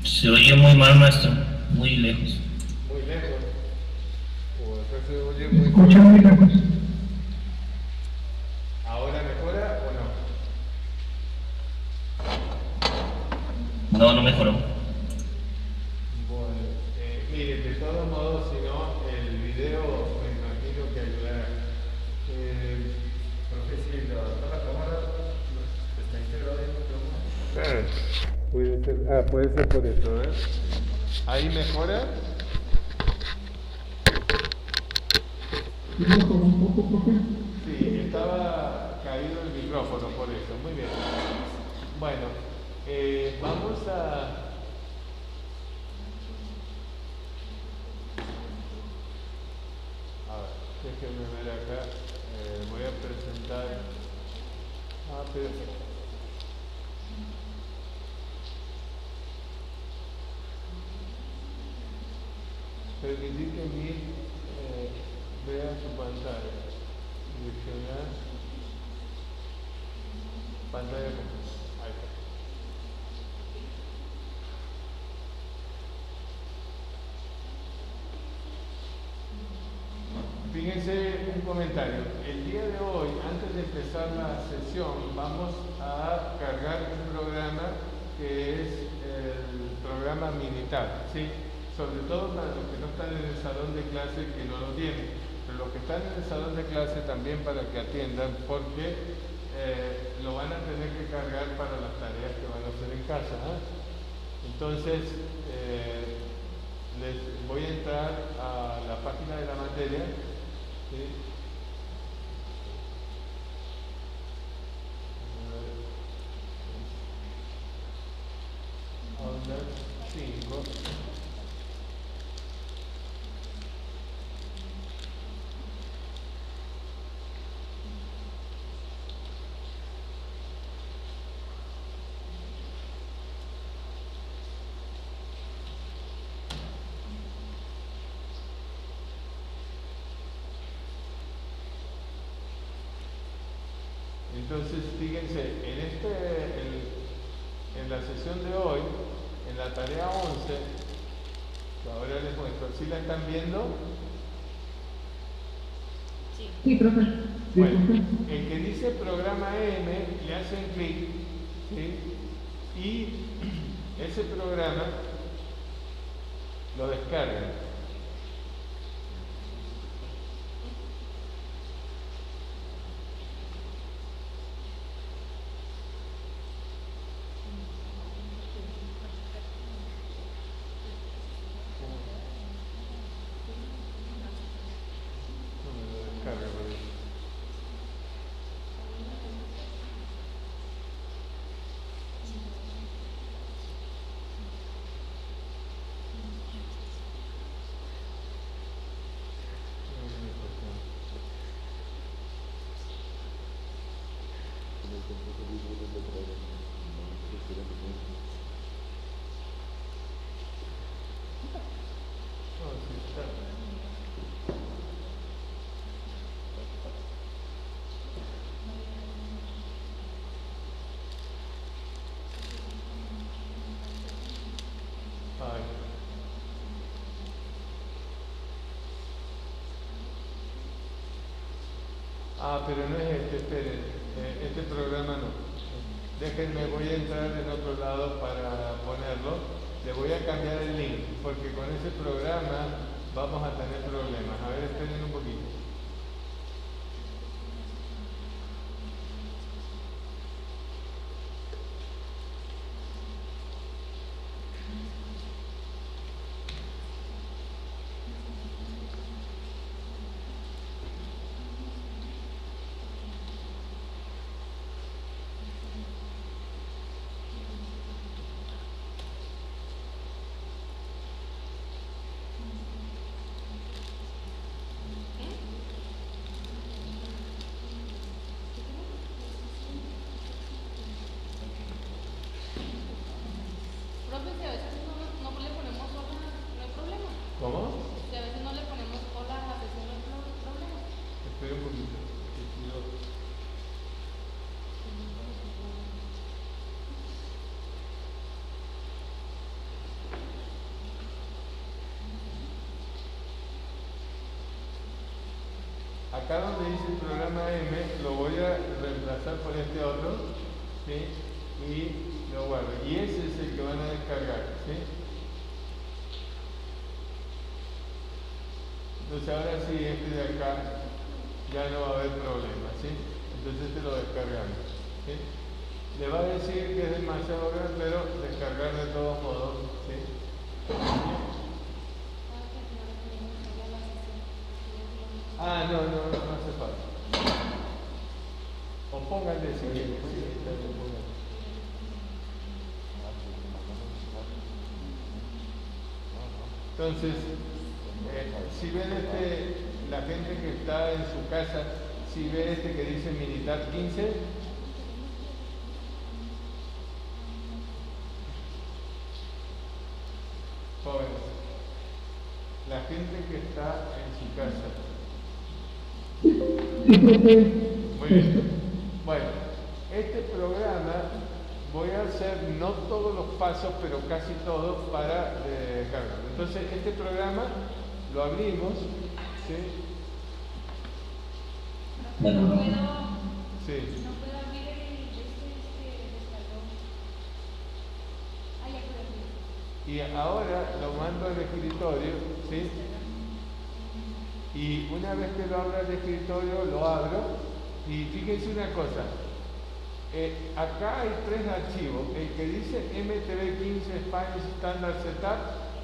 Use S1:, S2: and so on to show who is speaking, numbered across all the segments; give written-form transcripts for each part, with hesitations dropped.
S1: Se oye muy mal, maestro, muy lejos.
S2: Muy lejos. O acá se oye
S3: Se
S2: muy
S3: escucha
S2: fuerte.
S3: muy lejos.
S2: ¿Ahora mejora o no?
S1: No, no mejoró.
S2: Bueno, mire, de todos modos, si no, el video me imagino que ayudará. Profe, si la cámara está integrada en el micrófono. Claro, puede ser, puede ser por eso, ¿eh? ¿Ahí mejora?
S3: ¿Sí mejoró un poco, profe?
S2: Sí, estaba caído el micrófono por eso. Muy bien. Bueno, vamos a... A ver, déjenme ver acá. Voy a presentar. Ah, pero. Permitir que mi vea su pantalla. Seleccionar pantalla completa. Ahí está. Fíjense un comentario. El día de hoy, antes de empezar la sesión, vamos a cargar un programa que es el programa militar, ¿sí? Sobre todo para los que no están en el salón de clase que no lo tienen, pero los que están en el salón de clase también para que atiendan porque lo van a tener que cargar para las tareas que van a hacer en casa, ¿eh? Entonces, les voy a entrar a la página de la materia. ¿Sí? Aula 5. Entonces, fíjense, en la sesión de hoy, en la tarea 11, que ahora les muestro, ¿sí la están viendo?
S3: Sí, profe. Sí,
S2: Bueno,
S3: profe.
S2: el que dice programa M, le hacen clic, ¿sí? Y ese programa lo descargan. No me lo descarga, por eso. No, sí está. Ay. Ah, pero no es este, esperen. Este programa no. Déjenme, voy a entrar en otro lado para ponerlo. Le voy a cambiar el link, porque con ese programa vamos a tener problemas. A ver, esperen un poquito. acá donde dice el programa M, lo voy a reemplazar por este otro, ¿sí? Y lo guardo. Y ese es el que van a descargar, ¿sí? Entonces ahora sí, este de acá ya no va a haber problema, ¿sí? Entonces este lo descargamos, ¿sí? Le va a decir que es demasiado grande, pero descargar de todos modos, ¿sí? Ah, no hace falta. O pónganle si quieren, sí, está bien, pónganle. Entonces, si ven la gente que está en su casa, si ve que dice militar 15, jóvenes, la gente que está en su casa.
S3: Sí, profe.
S2: Muy bien. Bueno, este programa voy a hacer no todos los pasos, pero casi todos para cargar. Entonces, este programa lo abrimos, ¿sí?
S1: Bueno,
S4: No puedo abrir el descargó. Ah, ya puedo abrir.
S2: Y ahora lo mando al escritorio, ¿sí? Y una vez que lo abra al escritorio, lo abro. Y fíjense una cosa. Acá hay 3 archivos. El que dice MTV15 Spanish Standard Setup,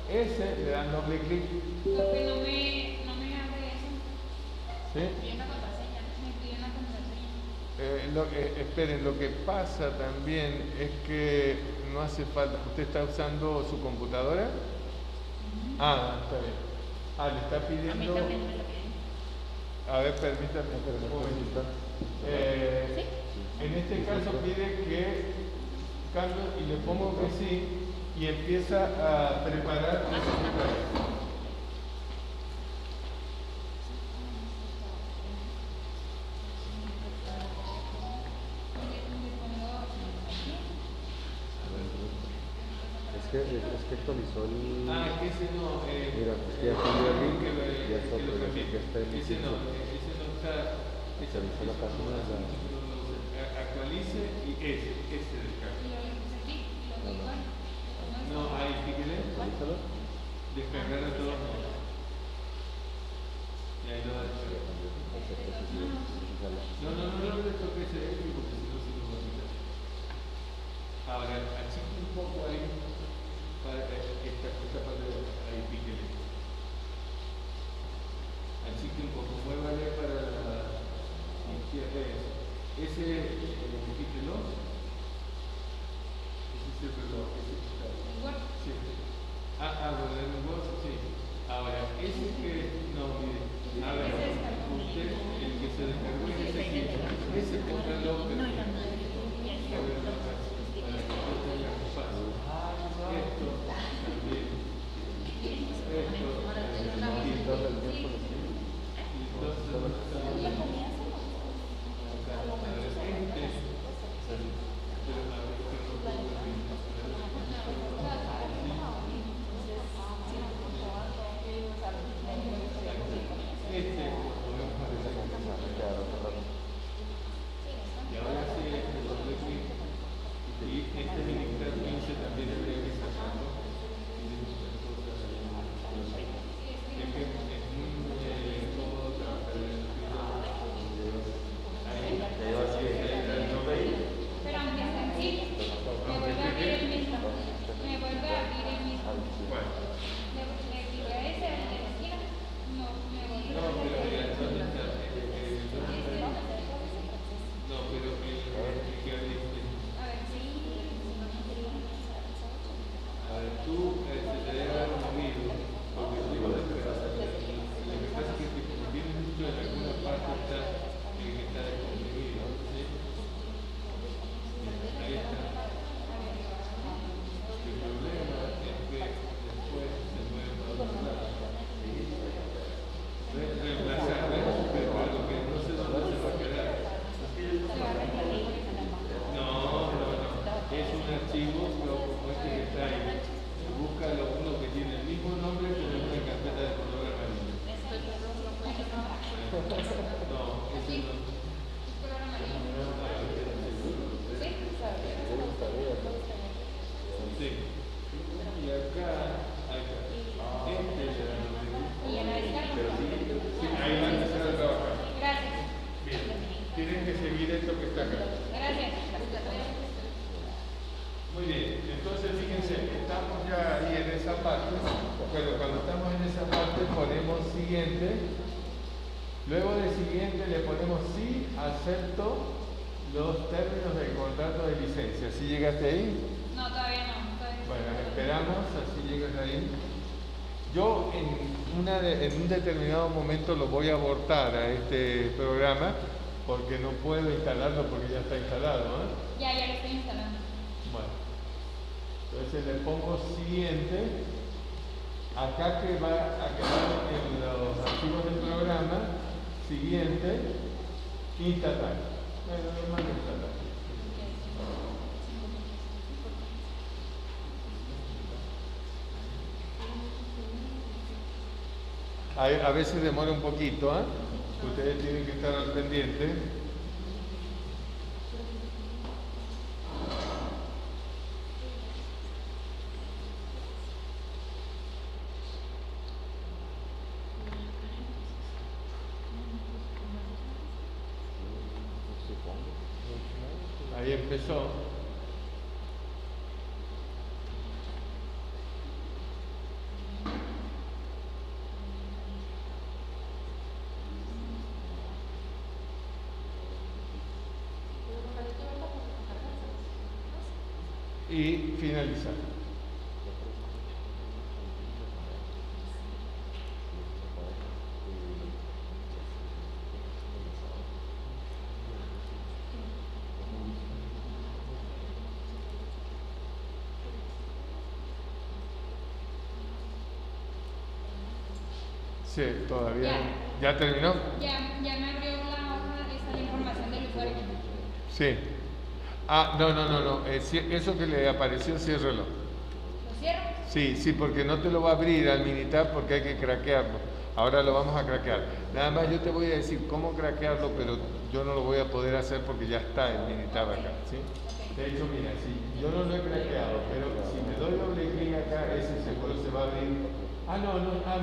S2: ese le dan doble clic.
S4: Porque no me abre eso.
S2: ¿Sí?
S4: Me pide una contraseña.
S2: Esperen, lo que pasa también es que no hace falta. ¿Usted está usando su computadora? Ah, está bien. Le está
S4: A mí
S2: pidiendo.
S4: también me lo piden.
S2: A ver, permítame un momentito. En este caso pide que cambie y le pongo que sí y empieza a preparar la computadora.
S5: Es que actualizó el...
S2: Es que ese no.
S5: Mira, es que ya cambió el link, ya está otro, ya está en
S2: ese no está.
S5: Actualizó la página de la...
S2: Actualice y ese descarga.
S4: Y lo puse aquí y lo digo igual.
S2: No, ahí fíjate.
S5: Actualízalo.
S2: Descargar a todos modos. Y ahí lo va a descargar. No le toques ese porque si no se lo va a quitar. Ahora, achique un poco ahí para esta parte de ahí, píquele. Achique un poco, muévale para la izquierda. Ese píquelo. Ese es el reloj. Sí. ¿Verdad? El Word, sí. Ahora, ese que. No, mire. A ver, usted, el que se descargó es ese aquí. Ese póngalo, pero. Y ahora sí, el doble clic. Y este militar 15 también debería que sacarlo. Es que es muy cómodo trabajar en el escritorio. Ahí,
S4: Pero aunque es sencillo, me vuelve a abrir el mismo.
S2: ¿Cuál?
S4: Le digo a ese, el de la esquina. No, me vuelve a
S2: No,
S4: abrir.
S2: pero mira, ¿dónde está? No, pero el que abriste.
S4: A ver, sí.
S2: A ver, tú te debe haber movido, porque tú lo que pasa es que como tienes mucho en alguna parte está que está descomprimido, ¿sí? Ahí está. El problema es que después se mueve para otro lado. Reemplazar, pero lo que no sé dónde se va a quedar. No. Es un archivo, pero como este que está ahí. Búscale siguiente. Luego de siguiente le ponemos sí, acepto los términos del contrato de licencia. ¿Sí llegaste ahí?
S4: No, todavía no. Todavía no.
S2: Bueno, esperamos, así llegas ahí. Yo en un determinado momento lo voy a abortar a este programa porque no puedo instalarlo porque ya está instalado, ¿eh?
S4: Ya lo estoy instalando.
S2: Bueno, entonces le pongo siguiente. Acá que va a quedar en los archivos del programa, siguiente, instalar. Bueno, normal instalar. A veces demora un poquito, ¿eh? Ustedes tienen que estar al pendiente. Ahí empezó. Y finalizar. Sí, todavía. ¿Ya terminó?
S4: Ya me abrió la hoja de la información del usuario.
S2: Sí. Ah, no. Eso que le apareció, ciérrelo.
S4: ¿Lo cierro?
S2: Sí, porque no te lo va a abrir al Minitab porque hay que craquearlo. Ahora lo vamos a craquear. Nada más yo te voy a decir cómo craquearlo, pero yo no lo voy a poder hacer porque ya está el Minitab acá, ¿sí? De hecho, mira, si yo no lo he craqueado, pero si me doy doble clic acá, ese seguro se va a abrir.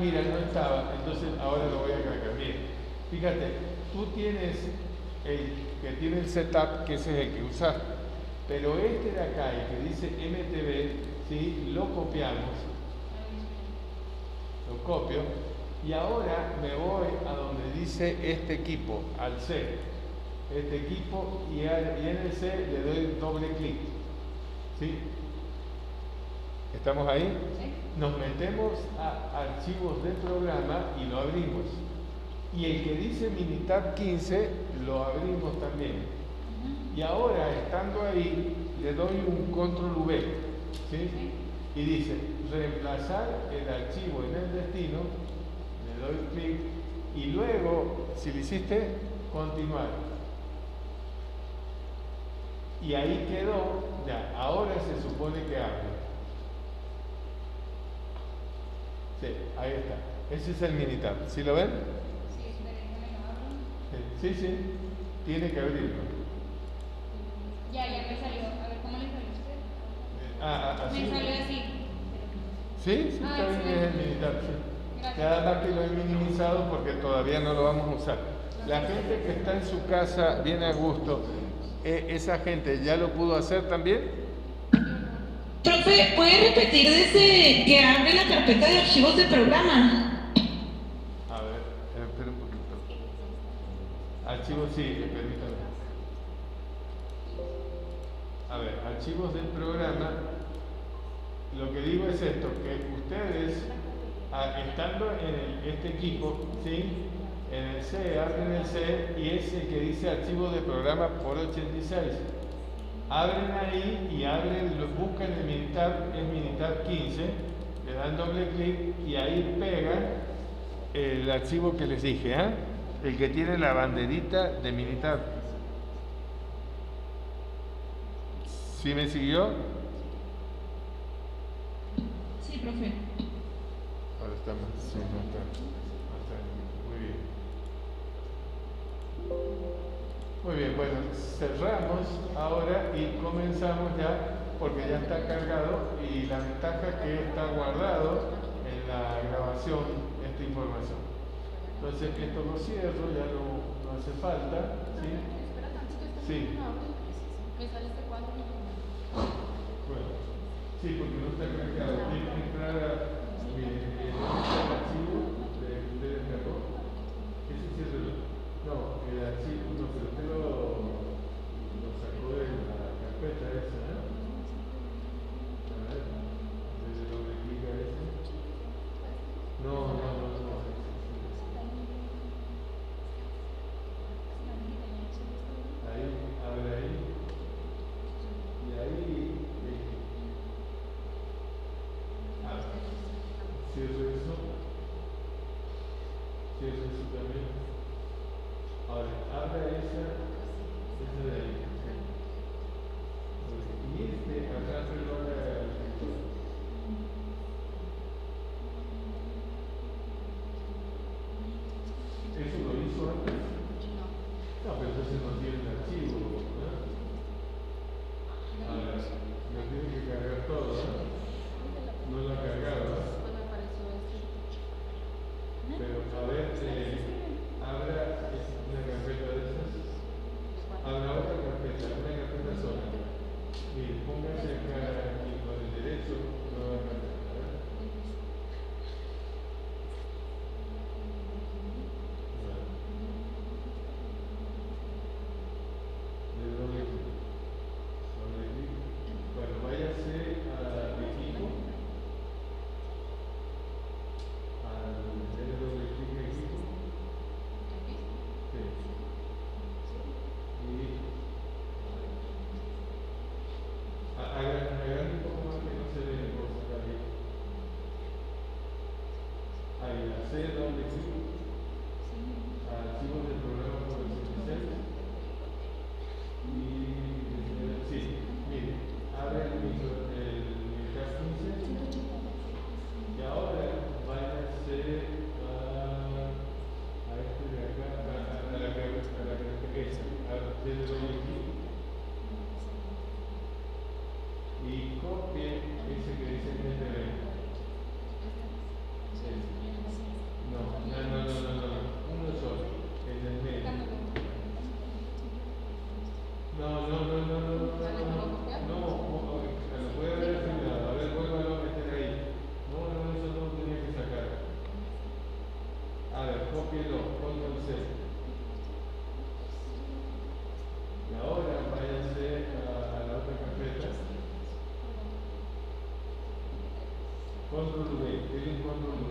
S2: Mira, no estaba, entonces ahora lo voy a craquear. Mira, fíjate, tú tienes el que tiene el setup, que ese es el que usaste, pero este de acá, el que dice MTB, ¿sí? Lo copiamos, lo copio, y ahora me voy a donde dice este equipo, al C, este equipo, y en el C le doy doble clic, ¿sí? ¿Estamos ahí?
S4: Sí.
S2: Nos metemos a archivos del programa y lo abrimos. Y el que dice Minitab 15 lo abrimos también. Y ahora, estando ahí, le doy un control V, ¿sí? Y dice reemplazar el archivo en el destino, le doy clic y luego, si lo hiciste, continuar. Y ahí quedó, ya, ahora se supone que abre. Sí, ahí está. Ese es el Minitab. ¿Sí lo ven?
S4: Sí, déjame lo abro.
S2: Sí, tiene que abrirlo.
S4: Ya me salió. A ver, ¿cómo le salió a usted?
S2: Así.
S4: Me salió así.
S2: Sí, está bien,
S4: sí.
S2: es el Minitab, sí.
S4: Gracias.
S2: Nada más que lo he minimizado porque todavía no lo vamos a usar. La gente que está en su casa bien a gusto, ¿esa gente ya lo pudo hacer también?
S6: Profe, ¿puede repetir desde que abre la carpeta de archivos del programa?
S2: A ver, espera un poquito. Archivos, sí, permítame. A ver, archivos del programa. Lo que digo es esto, que ustedes, estando en este equipo, ¿sí? En el C, abren el C y es el que dice archivo de programa por 86. Abren ahí y buscan el Minitab, es Minitab 15, le dan doble clic y ahí pegan el archivo que les dije, ¿eh? El que tiene la banderita de Minitab. ¿Sí me siguió?
S6: Sí, profe.
S2: Ahora está más, sí, no está. Muy bien. Muy bien, bueno, cerramos ahora y comenzamos ya porque ya está cargado y la ventaja que está guardado en la grabación esta información. Entonces esto lo cierro, ya no hace falta, ¿sí?
S4: Espera tantito,
S2: Sí.
S4: me sale este cuadro.
S2: Bueno, sí, porque no está cargado. Tiene que entrar a el archivo de ustedes Cierro eso. Cierro eso también. Ahora, abre esa de ahí. Y acá se lo haga el escritor. ¿Eso lo hizo antes? No, pero entonces no tiene el archivo, ¿no? Ahora, lo tiene que cargar todo, ¿no? No lo ha cargado, ¿no? Pero a ver, abra una carpeta de esas. Abra otra carpeta, una carpeta sola. Mire, póngase acá aquí con el derecho, nueva carpeta. Le doy clic. Bueno, váyase a equipo. Le doy clic a equipo. Sí. Y hagan un poco más que no se den cosas ahí. Ahí, hacer doble clic. Archivos del programa por el 66. Y sí, mire, abre el Minicast 15. Y ahora váyanse a este de acá, a la carpeta, denle doble clic. Y copie ese que dice NTV. No, uno solo, el del medio. No, lo puede haber asimilado. A ver, vuélvalo a meter ahí. No, eso no lo tenía que sacar. A ver, cópielo, Ctrl C. Y ahora váyanse a la otra carpeta. Ctrl V, denle un Ctrl V.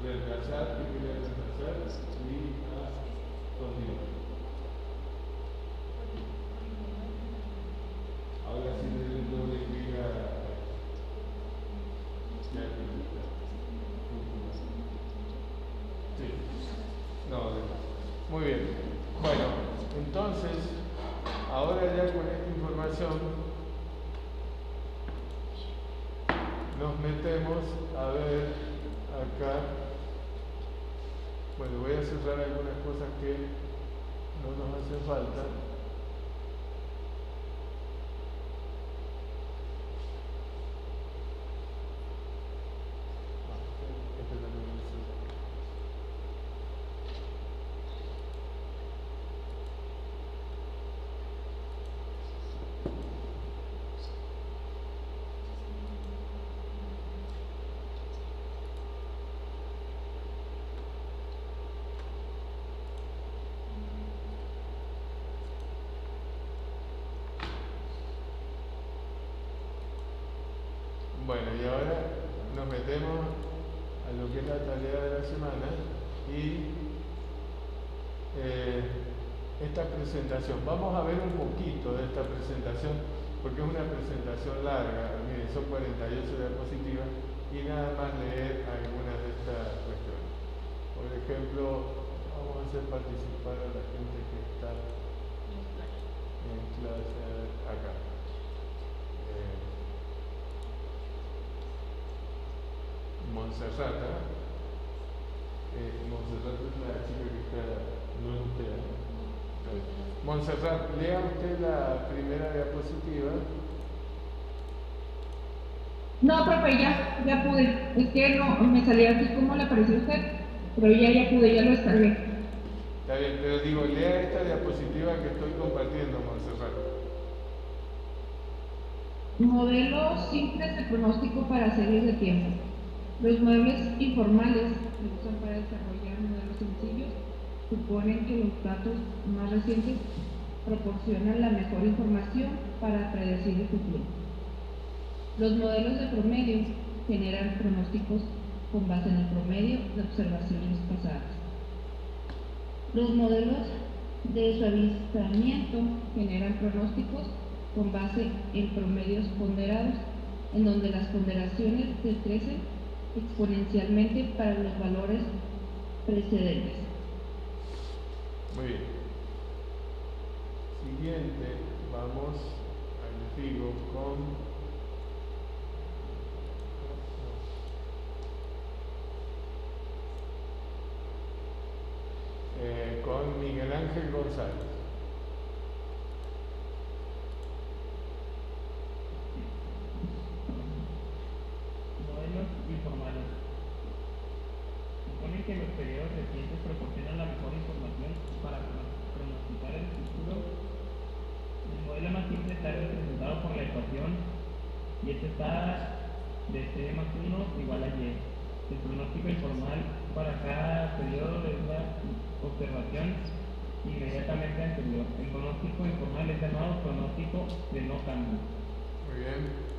S2: Reemplazar, clic en reemplazar y a continuar. Ahora sí le doble clic a ya está. Sí. No, muy bien. Bueno, entonces, ahora ya con esta información nos metemos a ver acá. Bueno, voy a cerrar algunas cosas que no nos hacen falta. Bueno, y ahora nos metemos a lo que es la tarea de la semana y esta presentación. Vamos a ver un poquito de esta presentación porque es una presentación larga. Miren, son 48 diapositivas y nada más leer algunas de estas cuestiones. Por ejemplo, vamos a hacer participar a la gente que está en clase acá. Montserrat, Montserrat es la chica que está, no es usted. Montserrat, lea usted la primera diapositiva.
S6: No, profe, ya pude. Es que no me salía así como le apareció a usted, pero ya pude, ya lo descargué.
S2: Está bien, pero digo, lea esta diapositiva que estoy compartiendo, Montserrat.
S6: Modelos simples de pronóstico para series de tiempo. Los modelos informales que usan para desarrollar modelos sencillos suponen que los datos más recientes proporcionan la mejor información para predecir el futuro. Los modelos de promedio generan pronósticos con base en el promedio de observaciones pasadas. Los modelos de suavizamiento generan pronósticos con base en promedios ponderados, en donde las ponderaciones decrecen exponencialmente para los valores precedentes.
S2: Muy bien. Siguiente, vamos al digo con Miguel Ángel González.
S7: Modelos informales. Suponen que los periodos recientes proporcionan la mejor información para pronosticar el futuro. El modelo más simple está representado por la ecuación y esta está de C más 1 igual a Y. El pronóstico informal para cada periodo de una observación inmediatamente anterior. El pronóstico informal es llamado pronóstico de no cambio.
S2: Muy bien.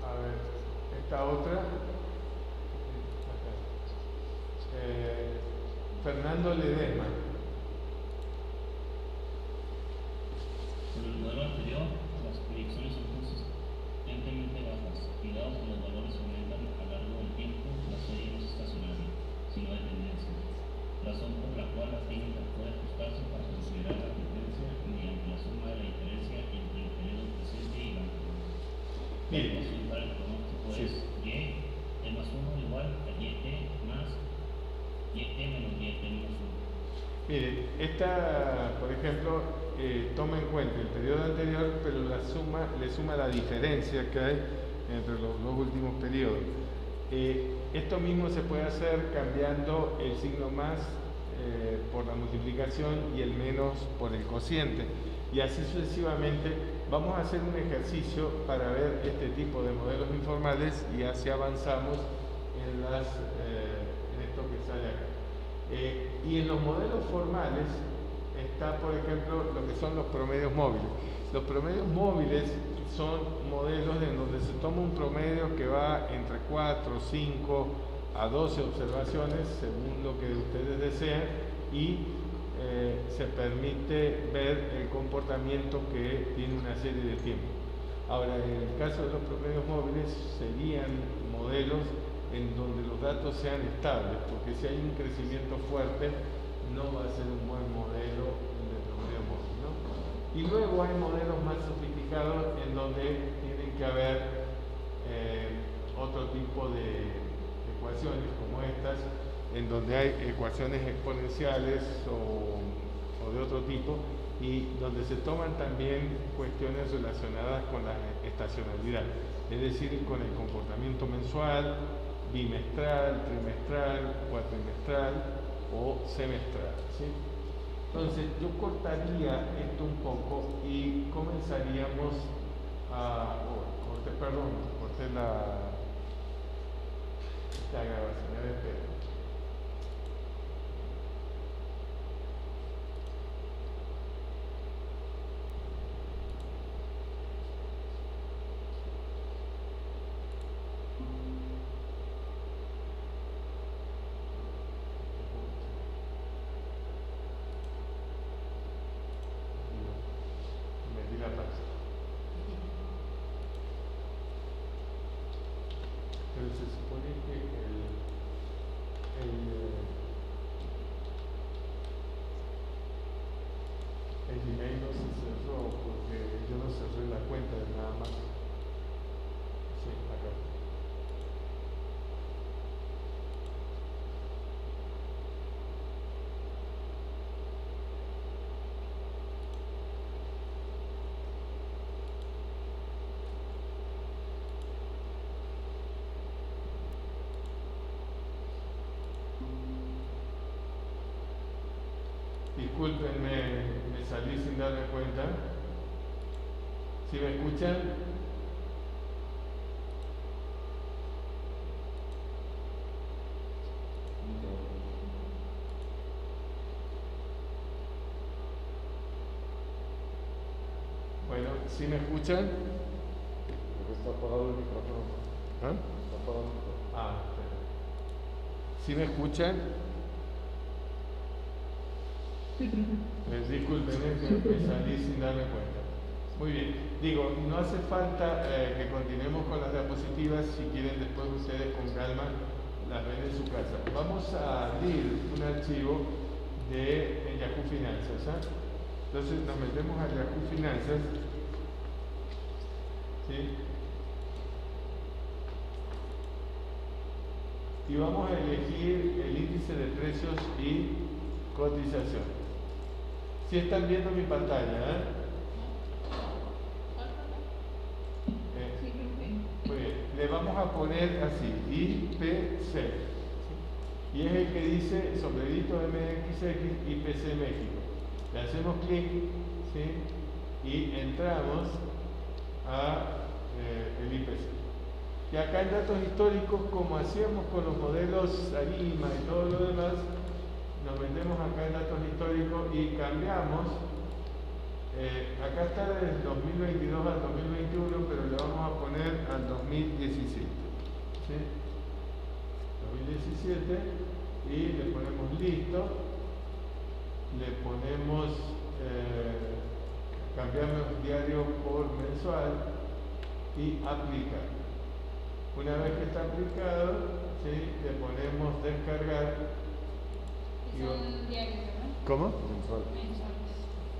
S2: A ver, esta otra. Fernando Ledesma.
S1: Con el modelo anterior, las proyecciones son consistentemente bajas y dados que los valores aumentan a lo largo del tiempo, la serie no es estacionaria, sino de tendencia, razón por la cual la técnica puede ajustarse para considerar la tendencia mediante la suma de la diferencia entre el periodo presente y el anterior.
S2: Mire.
S1: El resultado del pronóstico es Y, T más 1 igual a YT más YT menos YT menos 1.
S2: Mire, esta, por ejemplo, toma en cuenta el periodo anterior, pero le suma la diferencia que hay entre los dos últimos periodos. Esto mismo se puede hacer cambiando el signo más por la multiplicación y el menos por el cociente. Y así sucesivamente. Vamos a hacer un ejercicio para ver este tipo de modelos informales y así avanzamos en esto que sale acá. Y en los modelos formales está, por ejemplo, lo que son los promedios móviles. Los promedios móviles son modelos en donde se toma un promedio que va entre 4, 5 a 12 observaciones, según lo que ustedes desean, y se permite ver el comportamiento que tiene una serie de tiempo. Ahora, en el caso de los promedios móviles, serían modelos en donde los datos sean estables, porque si hay un crecimiento fuerte, no va a ser un buen modelo de promedio móvil, ¿no? Y luego hay modelos más sofisticados en donde tienen que haber otro tipo de ecuaciones como estas, en donde hay ecuaciones exponenciales o de otro tipo, y donde se toman también cuestiones relacionadas con la estacionalidad, es decir, con el comportamiento mensual, bimestral, trimestral, cuatrimestral o semestral, ¿sí? Entonces yo cortaría esto un poco y comenzaríamos corté esta grabación, a ver, espera. Metí la página. Pero se supone que el Gmail no se cerró porque yo no cerré la cuenta de nada más. Sí, acá. Discúlpenme, me salí sin darme cuenta. ¿Sí me escuchan? Bueno, ¿sí me escuchan?
S5: Está apagado el micrófono.
S2: ¿Ah?
S5: Está apagado el micrófono.
S2: Ah, ¿sí me escuchan?
S6: Sí, profe.
S2: Disculpen, que me salí sin darme cuenta. Muy bien. Digo, no hace falta que continuemos con las diapositivas. Si quieren, después ustedes con calma las ven en su casa. Vamos a abrir un archivo de Yahoo Finanzas. Entonces nos metemos a Yahoo Finanzas. ¿Sí? Y vamos a elegir el índice de precios y cotización. Si están viendo mi pantalla, Muy bien. Le vamos a poner así, IPC. Y es el que dice sombrerito MXX IPC México. Le hacemos clic, ¿sí? Y entramos a el IPC. Y acá en datos históricos, como hacíamos con los modelos ARIMA y todo lo demás, nos metemos acá en datos históricos y cambiamos. Acá está del 2022 al 2021, pero le vamos a poner al 2017. ¿Sí? 2017 y le ponemos listo. Le ponemos, cambiamos diario por mensual y aplicar. Una vez que está aplicado, ¿sí? Le ponemos descargar.
S4: Y son diarios, ¿verdad?
S2: ¿Cómo?
S5: Mensual.
S4: Mensuales.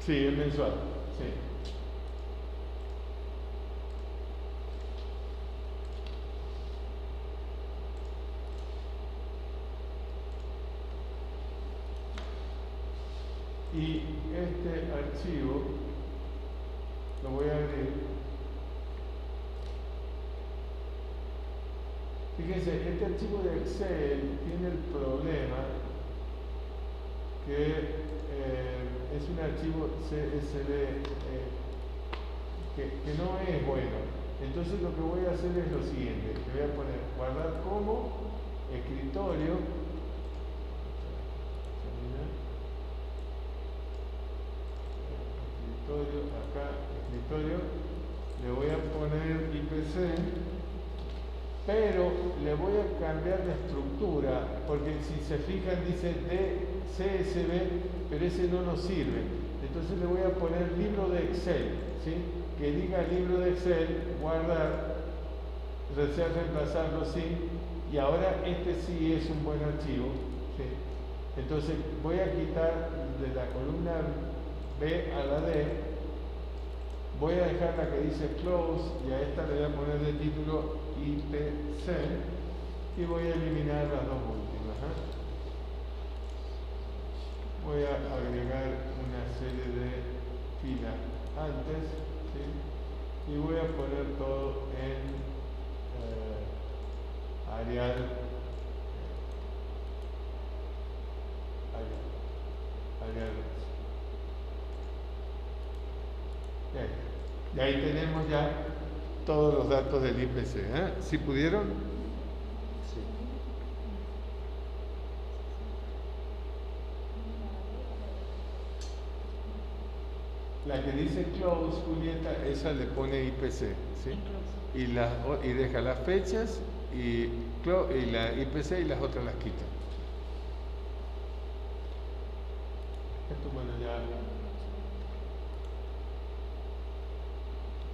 S2: Sí, es mensual. Sí. Y este archivo lo voy a abrir. Fíjense, este archivo de Excel tiene el problema que es un archivo CSV que no es bueno. Entonces lo que voy a hacer es lo siguiente. Le voy a poner guardar como escritorio. Escritorio, acá, escritorio. Le voy a poner IPC. Pero le voy a cambiar la estructura, porque si se fijan dice CSV, pero ese no nos sirve. Entonces le voy a poner libro de Excel, ¿sí? Que diga libro de Excel, guardar, desear reemplazarlo, sí. Y ahora este sí es un buen archivo, ¿sí? Entonces voy a quitar de la columna B a la D. Voy a dejar la que dice close y a esta le voy a poner de título IPC y voy a eliminar las dos últimas. Voy a agregar una serie de filas antes, ¿sí? Y voy a poner todo en Arial. Y ahí tenemos ya todos los datos del IPC. ¿Sí pudieron?
S5: Sí.
S2: La que dice close, Julieta, esa le pone IPC, ¿sí? Y deja las fechas y la IPC y las otras las quita. Esto bueno ya.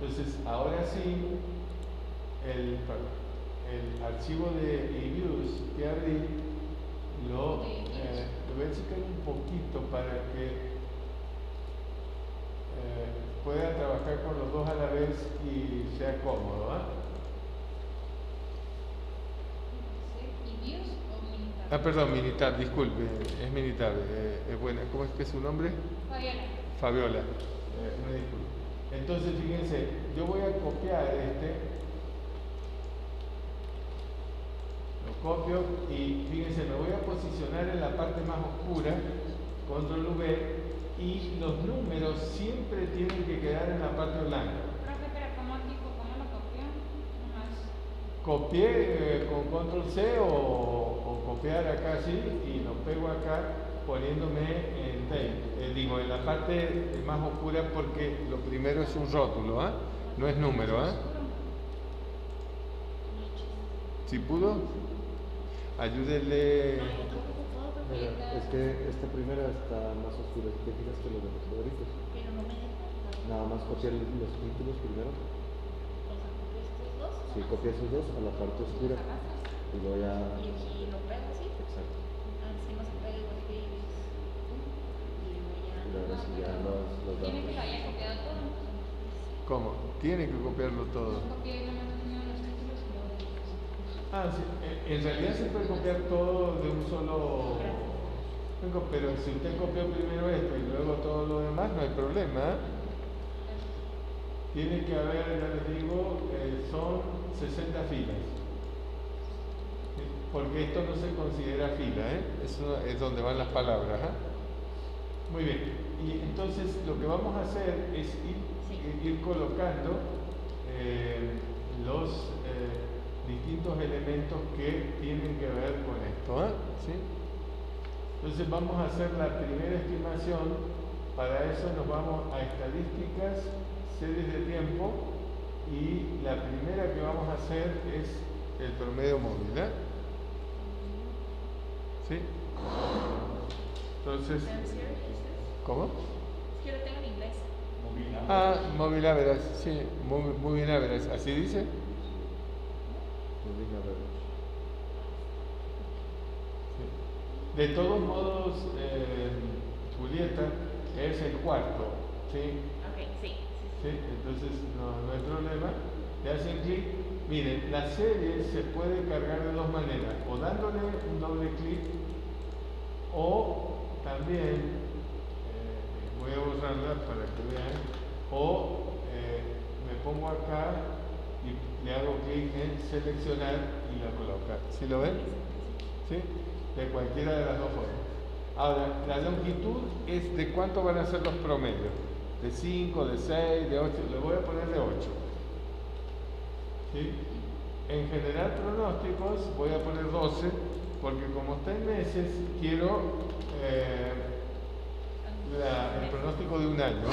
S2: Entonces, ahora sí, el archivo de eViews que abrí, lo voy a checar un poquito para que pueda trabajar con los dos a la vez y sea cómodo.
S4: ¿IBIOS o Minitab?
S2: Perdón, Minitab, disculpe, es Minitab. Bueno, ¿cómo es que es su nombre?
S4: Fabiola.
S2: Fabiola. Una disculpa. Entonces, fíjense, yo voy a copiar lo copio y fíjense, me voy a posicionar en la parte más oscura, control V, y los números siempre tienen que quedar en la parte blanca.
S4: Profe, pero ¿cómo lo copió? Nomás.
S2: Copié con control C o copiar acá así y lo pego acá poniéndome en tape, en la parte más oscura porque lo primero es un rótulo, no es número. ¿Sí pudo? Ayúdenle.
S5: Mira, es que esta primera está más oscura, si te fijas que lo de los cuadritos.
S4: Pero no me deja.
S5: Nada más copiar los títulos primero.
S4: O sea, copio estos dos.
S5: Sí,
S4: nomás.
S5: copia esos dos a la parte oscura.
S4: Los arrastras.
S5: Y luego ya.
S4: Y aquí lo pego así.
S5: Exacto.
S4: Así no se pega igual que ellos. Y luego ya.
S5: Y ahora sí ya los
S4: Tiene que
S5: datos.
S4: lo haya copiado todo.
S2: ¿Cómo? Tiene que copiarlo todo.
S4: Copié nomás los títulos y luego.
S2: Ah, sí. En realidad se puede copiar todo de un solo. Pero si usted copió primero esto y luego todo lo demás, no hay problema. Tiene que haber, ya les digo, son 60 filas. Porque esto no se considera fila, ¿eh? Eso es donde van las palabras. ¿Eh? Muy bien. Y entonces lo que vamos a hacer es ir colocando los distintos elementos que tienen que ver con esto. ¿Eh? ¿Sí? Entonces vamos a hacer la primera estimación. Para eso nos vamos a estadísticas, series de tiempo, y la primera que vamos a hacer es el promedio móvil. ¿Eh? ¿Sí? Entonces, ¿cómo?
S4: Es que yo lo tengo en inglés.
S2: Móvil average, sí, móvil average, ¿así dice?
S5: Moving average.
S2: De todos modos, Julieta es el cuarto, ¿sí?
S4: Ok, sí.
S2: ¿Sí? Entonces no hay problema. Le hacen clic. Miren, la serie se puede cargar de dos maneras, o dándole un doble clic, o también, voy a borrarla para que vean, o me pongo acá y le hago clic en seleccionar y la colocar. ¿Sí lo ven? ¿Sí? De cualquiera de las dos formas. Ahora, la longitud es de cuánto van a ser los promedios. De 5, de 6, de 8. Le voy a poner de 8. ¿Sí? En general pronósticos voy a poner 12, porque como está en meses, quiero el pronóstico de un año.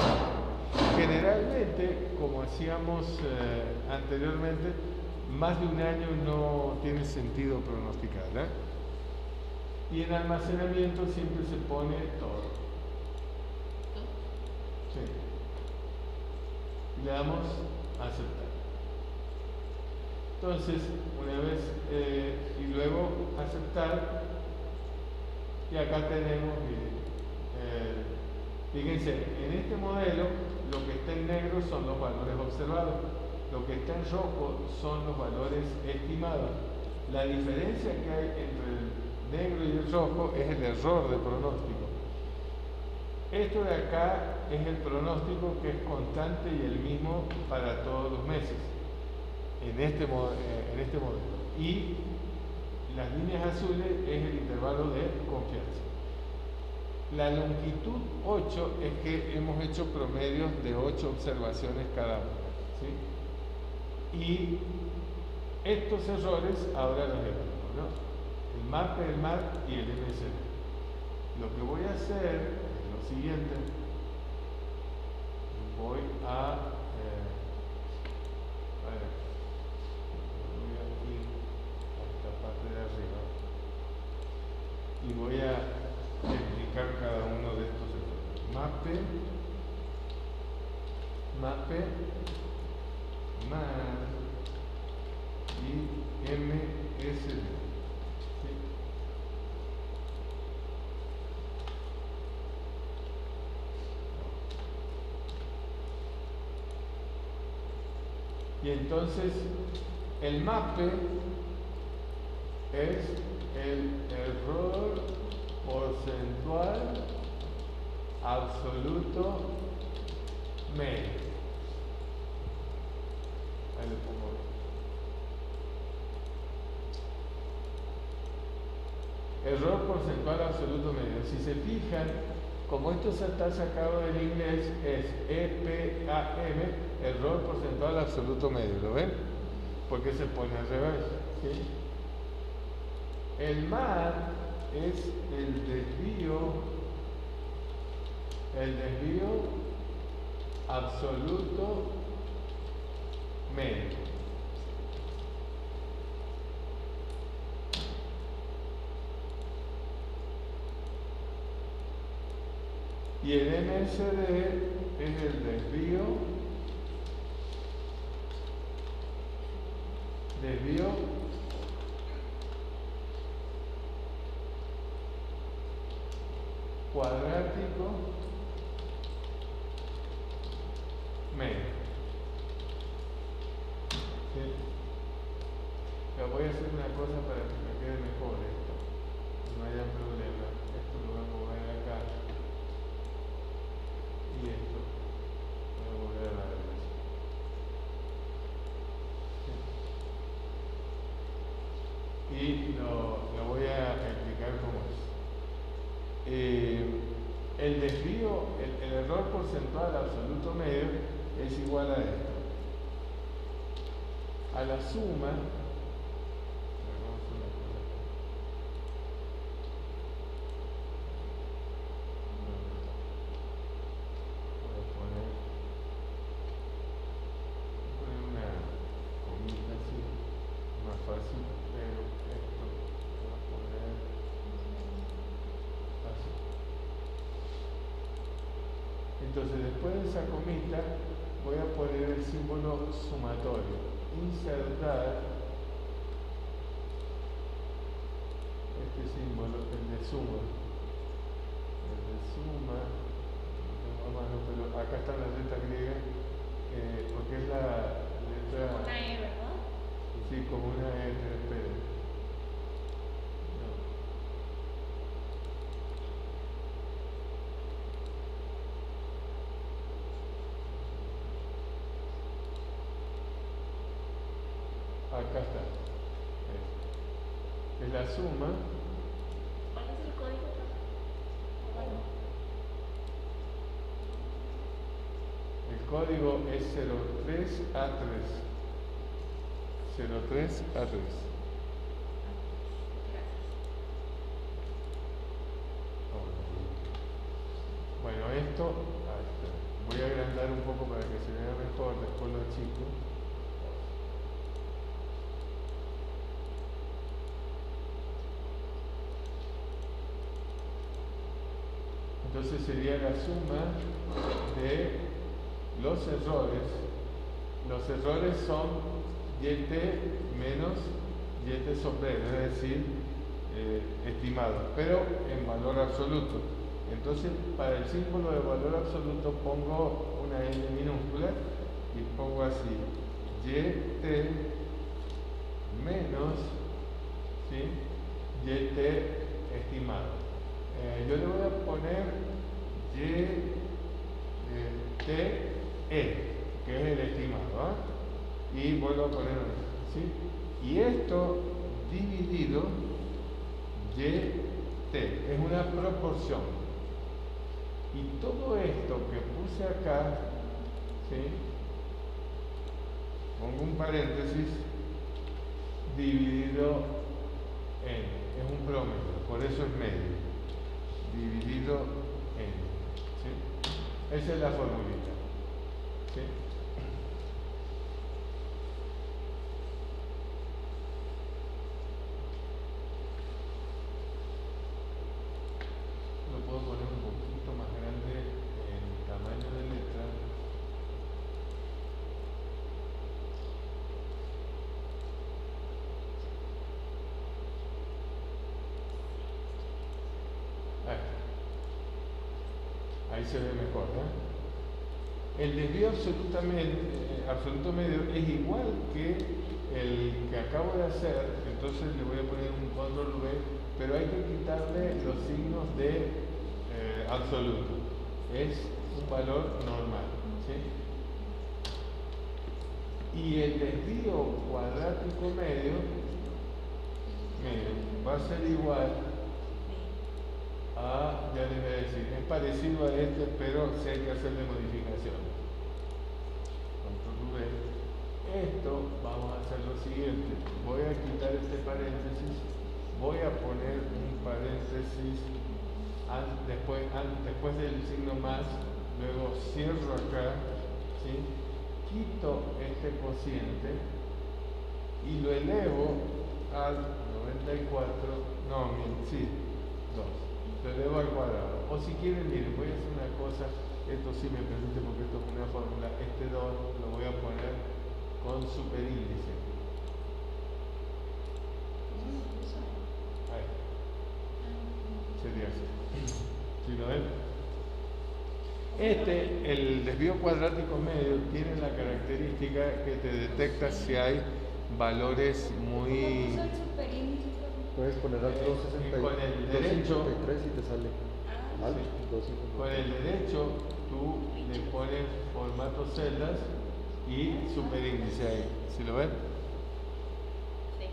S2: Generalmente, como hacíamos anteriormente, más de un año no tiene sentido pronosticar. Y en almacenamiento siempre se pone todo. Sí. Y le damos a aceptar. Entonces, una vez y luego aceptar, y acá tenemos, miren, fíjense, en este modelo lo que está en negro son los valores observados, lo que está en rojo son los valores estimados. La diferencia que hay entre el negro y el rojo es el error de pronóstico. Esto de acá es el pronóstico que es constante y el mismo para todos los meses en este modelo. Y las líneas azules es el intervalo de confianza. La longitud 8 es que hemos hecho promedios de 8 observaciones cada una. ¿Sí? Y estos errores ahora los evalúo, ¿no? El MAP, el MAP y el MSD. Lo que voy a hacer es lo siguiente. Voy a ir a esta parte de arriba y voy a explicar cada uno de estos errores. MAPE, MAP y MSD. ¿Sí? Y entonces el MAPE es el error porcentual absoluto medio. Ahí le pongo. Error porcentual absoluto medio. Si se fijan, como esto se está sacado del inglés, es EPAM, error porcentual absoluto medio. ¿Lo ven? Porque se pone al revés. ¿Sí? El MAD es el desvío absoluto medio. Y el MSD es el desvío cuadrático medio. ¿Sí? Ya voy a hacer una cosa para que me quede mejor esto, no haya problema. Esto lo voy a mover acá y esto lo voy a mover a la derecha. ¿Sí? Y lo voy a explicar cómo es. El desvío, el error porcentual absoluto medio es igual a esto. A la suma, voy a poner una comita así, más fácil, pero esto lo voy a poner así. Entonces, después de esa comita, voy a poner el símbolo sumatorio. Insertar este símbolo, el de suma. El de suma, no tengo a mano, pero acá está la letra griega, porque es la letra.
S4: Una E, ¿verdad?
S2: Sí, como una E, pero esperen. No. Acá está. Es la suma.
S4: ¿Cuál es el código?
S2: El código es 03A3. 03A3. Bueno, esto, voy a agrandar un poco para que se vea mejor, después lo chico. Entonces sería la suma de los errores. Los errores son YT menos YT sobre N, es decir, estimados, pero en valor absoluto. Entonces, para el símbolo de valor absoluto pongo una N minúscula y pongo así, YT menos, ¿sí?, YT estimado. Yo le voy a poner YTE, que es el estimado, ¿eh? Y vuelvo a poner, ¿sí? Y esto dividido YT, es una proporción. Y todo esto que puse acá, ¿sí?, pongo un paréntesis, dividido n, es un promedio, por eso es medio, dividido n, ¿sí? Esa es la formulita, ¿sí? Lo puedo poner un poquito más grande en tamaño de letra. Ahí se ve mejor, ¿no? El desvío absoluto medio es igual que el que acabo de hacer, entonces le voy a poner un control V, pero hay que quitarle los signos de absoluto. Es un valor normal, ¿sí? Y el desvío cuadrático medio, va a ser igual a, ya les voy a decir, es parecido a este, pero sí hay que hacerle modificaciones. Control V. Esto, vamos a hacer lo siguiente, voy a quitar este paréntesis, voy a poner un paréntesis después del signo más, luego cierro acá, ¿sí?, quito este cociente y lo elevo al 94, sí, 2. Lo elevo al cuadrado. O si quieren, miren, voy a hacer una cosa, esto sí me permite porque esto es una fórmula, este 2 lo voy a poner con superíndice. Ahí. Sería así. ¿Sí lo ven? El desvío cuadrático medio tiene la característica que te detecta si hay valores muy...
S4: ¿Cómo puso el superíndice?
S5: Puedes poner al 260
S2: con el derecho,
S5: 253 y te sale mal.
S2: con el derecho tú le pones formato celdas y superíndice ahí. ¿Sí lo ven?
S4: Sí.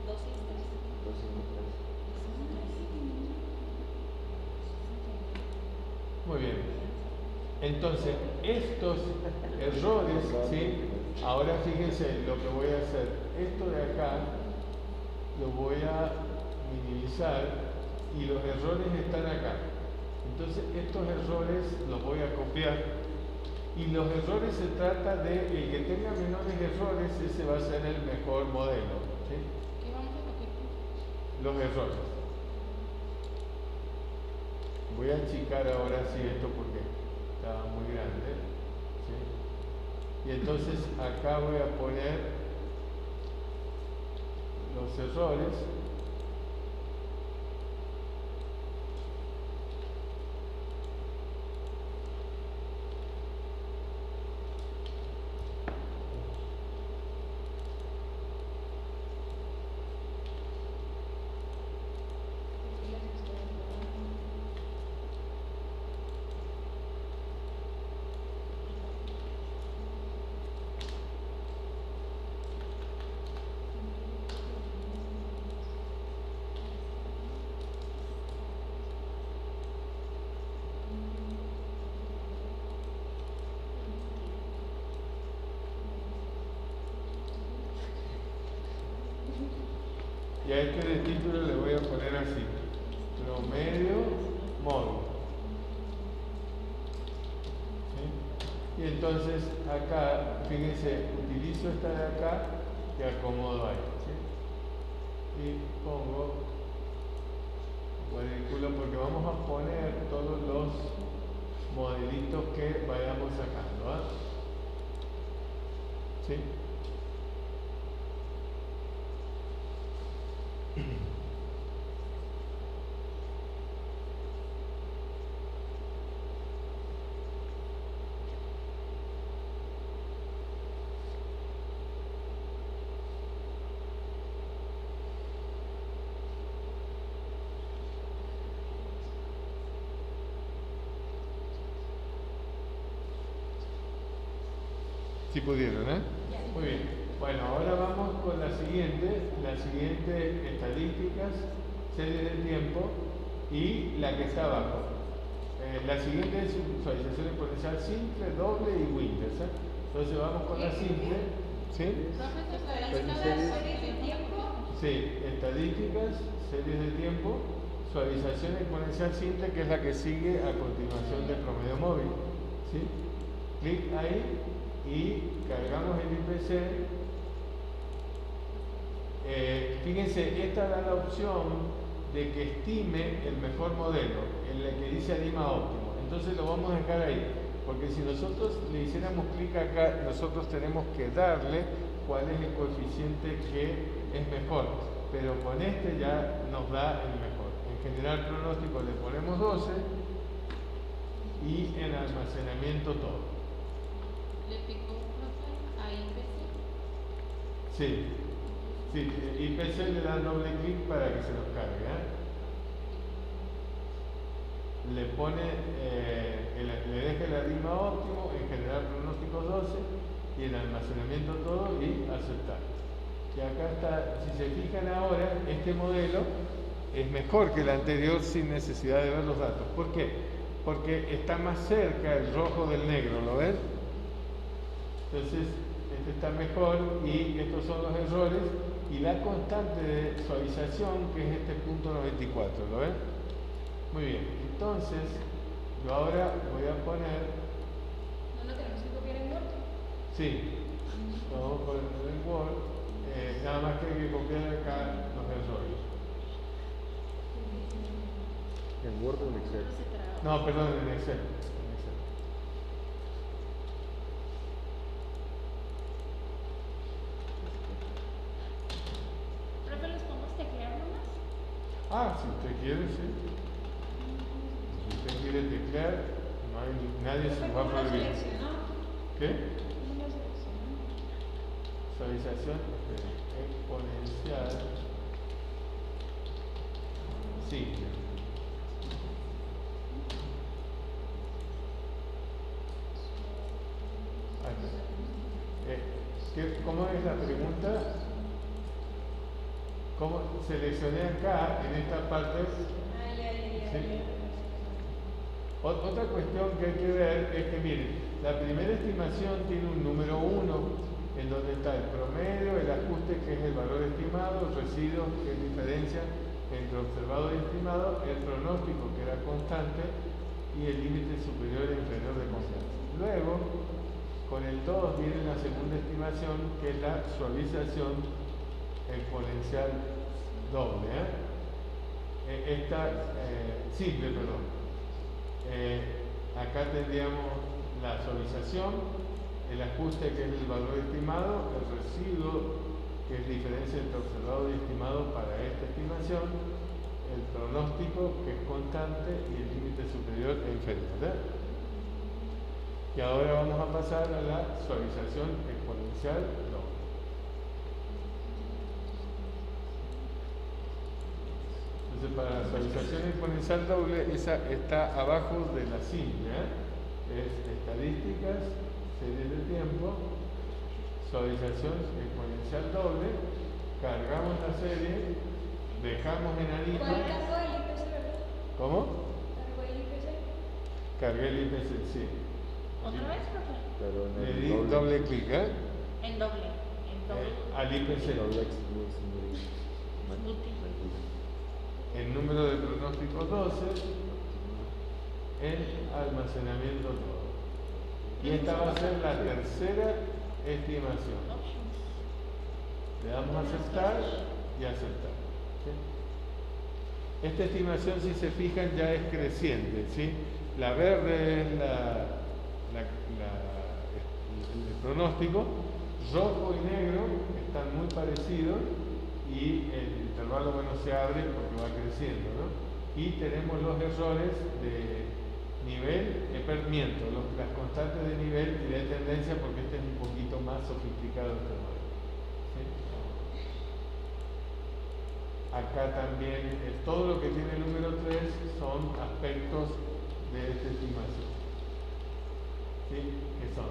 S5: 253.
S2: Muy bien. Entonces, estos errores, ¿sí? Ahora fíjense lo que voy a hacer. Esto de acá lo voy a minimizar y los errores están acá. Entonces, estos errores los voy a copiar. Y los errores se trata de el que tenga menores errores, ese va a ser el mejor modelo. ¿Sí?
S4: ¿Qué vamos a copiar?
S2: Los errores. Voy a achicar ahora sí esto porque está muy grande. ¿Sí? Y entonces acá voy a poner los errores. Y a este de título le voy a poner así, promedio móvil. ¿Sí? Y entonces acá, fíjense, utilizo esta de acá y acomodo ahí. ¿Sí? Y pongo cuadrículo porque vamos a poner todos los modelitos que vayamos sacando. ¿Ah? ¿Sí? Sí pudieron, ¿eh? Muy bien. Bueno, ahora vamos con la siguiente estadísticas, series de tiempo y la que está abajo. La siguiente es visualización exponencial simple, doble y Winters. ¿Eh? Entonces vamos con la simple. ¿Sí?
S4: ¿Series de tiempo?
S2: Sí, estadísticas, series de tiempo, suavización exponencial simple, que es la que sigue a continuación del promedio móvil. ¿Sí? Clic ahí y cargamos el IPC. Fíjense, esta da la opción de que estime el mejor modelo, en el que dice ANIMA óptimo. Entonces lo vamos a dejar ahí, porque si nosotros le hiciéramos clic acá, nosotros tenemos que darle cuál es el coeficiente que es mejor, pero con este ya nos da el mejor. En general pronóstico le ponemos 12 y en almacenamiento todo.
S4: ¿Le picó a IPC?
S2: Sí, sí, IPC le dan doble clic para que se nos cargue. Le pone, le deja el ANIMA óptimo, en general pronóstico 12 y el almacenamiento todo y aceptar. Y acá está, si se fijan ahora, este modelo es mejor que el anterior sin necesidad de ver los datos. ¿Por qué? Porque está más cerca el rojo del negro, ¿lo ven? Entonces, este está mejor y estos son los errores y la constante de suavización que es este punto 94, ¿lo ven? Muy bien, entonces yo ahora voy a poner...
S4: ¿No lo tenemos que copiar en Word?
S2: Sí, vamos a ponerlo en Word, nada más que hay que copiar acá los errores.
S5: ¿En Word o en Excel?
S2: No, perdón, en Excel.
S4: Profe, ¿los podemos teclear nomás?
S2: Ah, si usted quiere, sí. Si usted quiere teclear, no hay nadie se lo va a
S4: ¿Cómo lo
S2: prohibir.
S4: seleccionó?
S2: ¿Qué?
S4: ¿Cómo lo seleccionó?
S2: Suavización exponencial. Sí. ¿Cómo es la pregunta? ¿Cómo seleccioné acá en esta parte?
S4: Ah, ya.
S2: ¿Sí? Otra cuestión que hay que ver es que, miren, la primera estimación tiene un número 1, en donde está el promedio, el ajuste, que es el valor estimado, el residuo, que es diferencia entre observado y estimado, el pronóstico, que era constante, y el límite superior e inferior de confianza. Luego, con el 2 viene la segunda estimación, que es la suavización exponencial doble. Simple, perdón. Acá tendríamos la suavización, el ajuste, que es el valor estimado, el residuo, que es diferencia entre observado y estimado para esta estimación, el pronóstico, que es constante, y el límite superior e inferior. Y ahora vamos a pasar a la suavización exponencial doble. Entonces, para la suavización exponencial doble, esa está abajo de la simple. Es estadísticas, series de tiempo, suavización exponencial doble, cargamos la serie, dejamos en arito.
S4: ¿Cuál cargó el IPC, verdad?
S2: ¿Cómo?
S4: ¿Cargó el IPC?
S2: Cargué el IPC, sí.
S4: ¿Otra vez, profe?
S5: Pero en
S2: Le
S5: el
S2: di doble clic,
S4: En doble.
S2: al IPC.
S4: Múltiple.
S2: El número de pronóstico 12, el almacenamiento todo. Y esta va a ser la tercera estimación. Le damos a aceptar y aceptar. ¿Sí? Esta estimación, si se fijan, ya es creciente. ¿Sí? La verde es el pronóstico, rojo y negro están muy parecidos y el intervalo se abre porque va creciendo, ¿no? Y tenemos los errores de nivel, las constantes de nivel y de tendencia, porque este es un poquito más sofisticado este modelo. ¿Sí? Acá también todo lo que tiene el número 3 son aspectos de esta estimación. ¿Sí? Que son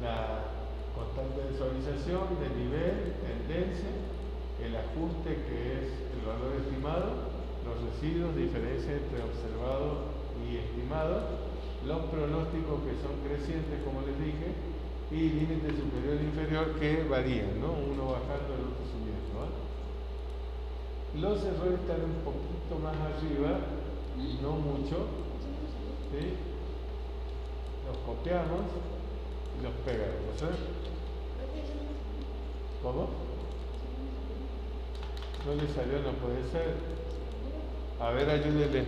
S2: la constante de suavización, de nivel, tendencia, el ajuste, que es el valor estimado, los residuos, diferencia entre observado y estimado, los pronósticos, que son crecientes, como les dije, y límite superior e inferior, que varían, ¿no? Uno bajando, el otro subiendo. Los errores están un poquito más arriba, no mucho. ¿Sí? Los copiamos y los pegamos. ¿Cómo? No le salió, no puede ser. A ver, ayúdele.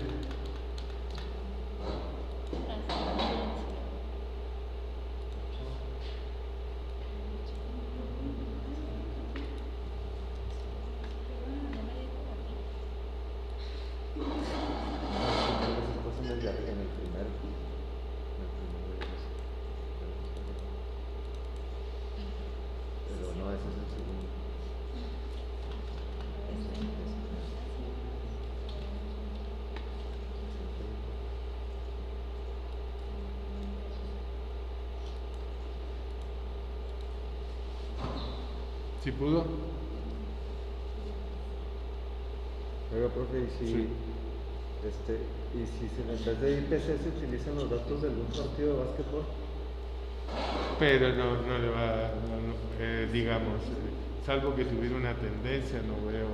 S5: Pero no, ese es el segundo.
S2: ¿Sí pudo?
S5: Oiga, profe, y si,
S2: Sí.
S5: y si en vez de IPC se utilizan los datos de algún partido de básquetbol,
S2: Pero no le va, digamos, salvo que tuviera una tendencia, no veo.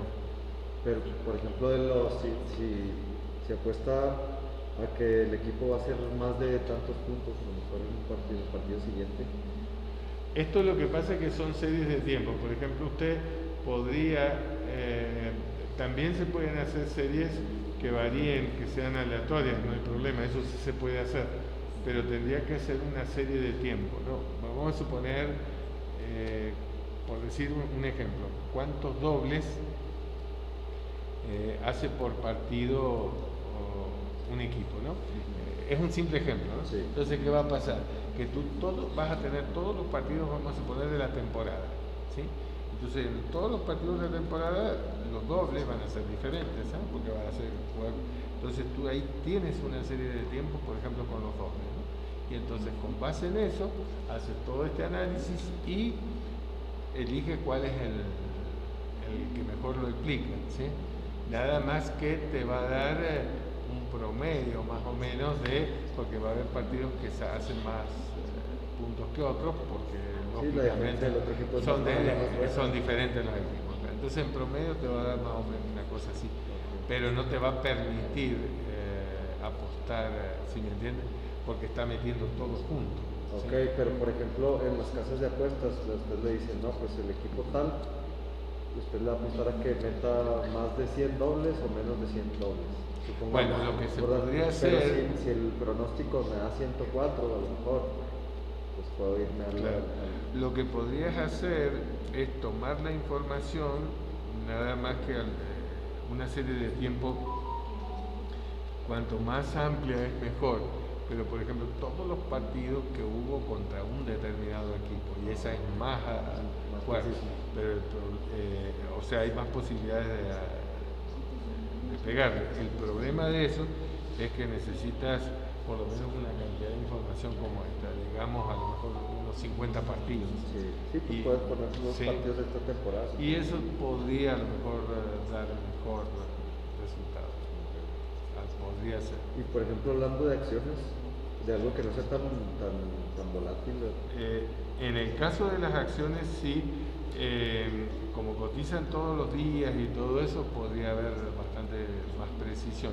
S5: pero por ejemplo, si apuesta a que el equipo va a hacer más de tantos puntos, a lo mejor en el partido siguiente.
S2: Esto lo que pasa es que son series de tiempo. Por ejemplo, usted podría También se pueden hacer series que varíen, que sean aleatorias, no hay problema, eso sí se puede hacer, pero tendría que ser una serie de tiempo, ¿no? Vamos a suponer, por decir un ejemplo, ¿cuántos dobles hace por partido un equipo, ¿no? Es un simple ejemplo, ¿no?
S5: Sí.
S2: Entonces, ¿qué va a pasar? Que tú vas a tener todos los partidos, vamos a suponer, de la temporada, ¿sí? Entonces, en todos los partidos de la temporada, los dobles van a ser diferentes, ¿sabes? Porque van a ser jugar. Entonces, tú ahí tienes una serie de tiempos, por ejemplo, con los dobles, ¿no? Y entonces, con base en eso, haces todo este análisis y elige cuál es el que mejor lo explica, ¿sí? Nada más que te va a dar un promedio más o menos porque va a haber partidos que se hacen más puntos que otros, porque lógicamente son diferentes los equipos. Entonces en promedio te va a dar más o menos una cosa así, pero no te va a permitir apostar, si me entiendes, porque está metiendo todos juntos.
S5: Ok,
S2: ¿sí?
S5: pero por ejemplo en las casas de apuestas usted le dicen, no, pues el equipo tal, usted le va a apostar a que meta más de 100 dobles o menos de 100 dobles. Supongamos,
S2: Bueno, lo que se
S5: ¿verdad?
S2: podría
S5: Pero
S2: hacer...
S5: si el pronóstico me da 104, a lo mejor, pues puedo irme a
S2: Claro. Lo que podrías hacer es tomar la información, nada más que una serie de tiempo, cuanto más amplia es mejor, pero por ejemplo todos los partidos que hubo contra un determinado equipo, y esa es más fuerte, pero o sea, hay más posibilidades de pegarle. El problema de eso es que necesitas por lo menos una cantidad de información como esta, digamos a lo mejor unos 50 partidos.
S5: Sí, pues puedes poner los partidos de esta temporada.
S2: Y eso podría a lo mejor dar el mejor resultado. Podría ser.
S5: Y por ejemplo, hablando de acciones, de algo que no sea tan volátil.
S2: En el caso de las acciones, sí, como cotizan todos los días y todo eso, podría haber bastante más precisión.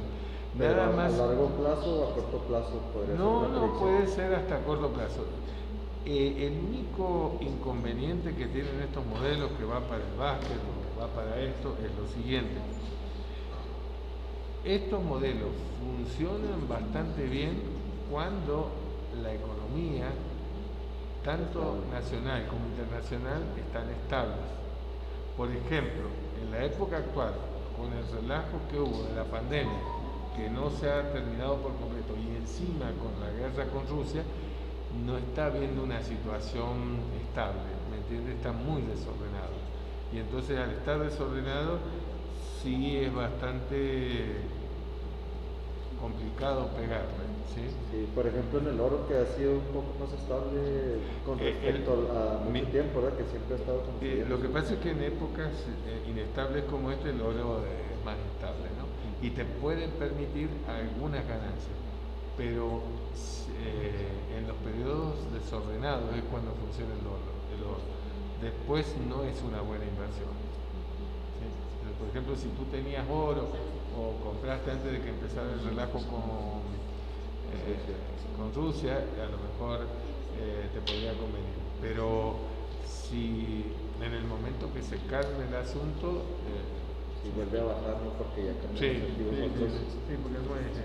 S5: Pero
S2: Nada más,
S5: ¿a largo plazo o a corto plazo podría ser una
S2: no
S5: predicción?
S2: puede ser hasta corto plazo. El único inconveniente que tienen estos modelos, que va para el básquet o que va para esto, es lo siguiente. Estos modelos funcionan bastante bien cuando la economía, tanto nacional como internacional, están estables. Por ejemplo, en la época actual, con el relajo que hubo de la pandemia, que no se ha terminado por completo, y encima con la guerra con Rusia, no está habiendo una situación estable, ¿me entiendes? Está muy desordenado. Y entonces al estar desordenado, sí es bastante complicado pegarle, ¿sí?
S5: Sí, por ejemplo en el oro, que ha sido un poco más estable con respecto a mucho tiempo, ¿verdad? Que siempre ha estado
S2: lo que pasa es que en épocas inestables como esta, el oro es más estable, ¿no? Y te puede permitir algunas ganancias, pero en los periodos desordenados es cuando funciona el oro. Después no es una buena inversión, ¿sí? Por ejemplo, si tú tenías oro o compraste antes de que empezara el relajo con Rusia, a lo mejor te podría convenir, pero si en el momento que se calme el asunto,
S5: si vuelve a bajar, ¿no? Porque ya cambió
S2: sí,
S5: los activos.
S2: porque no es,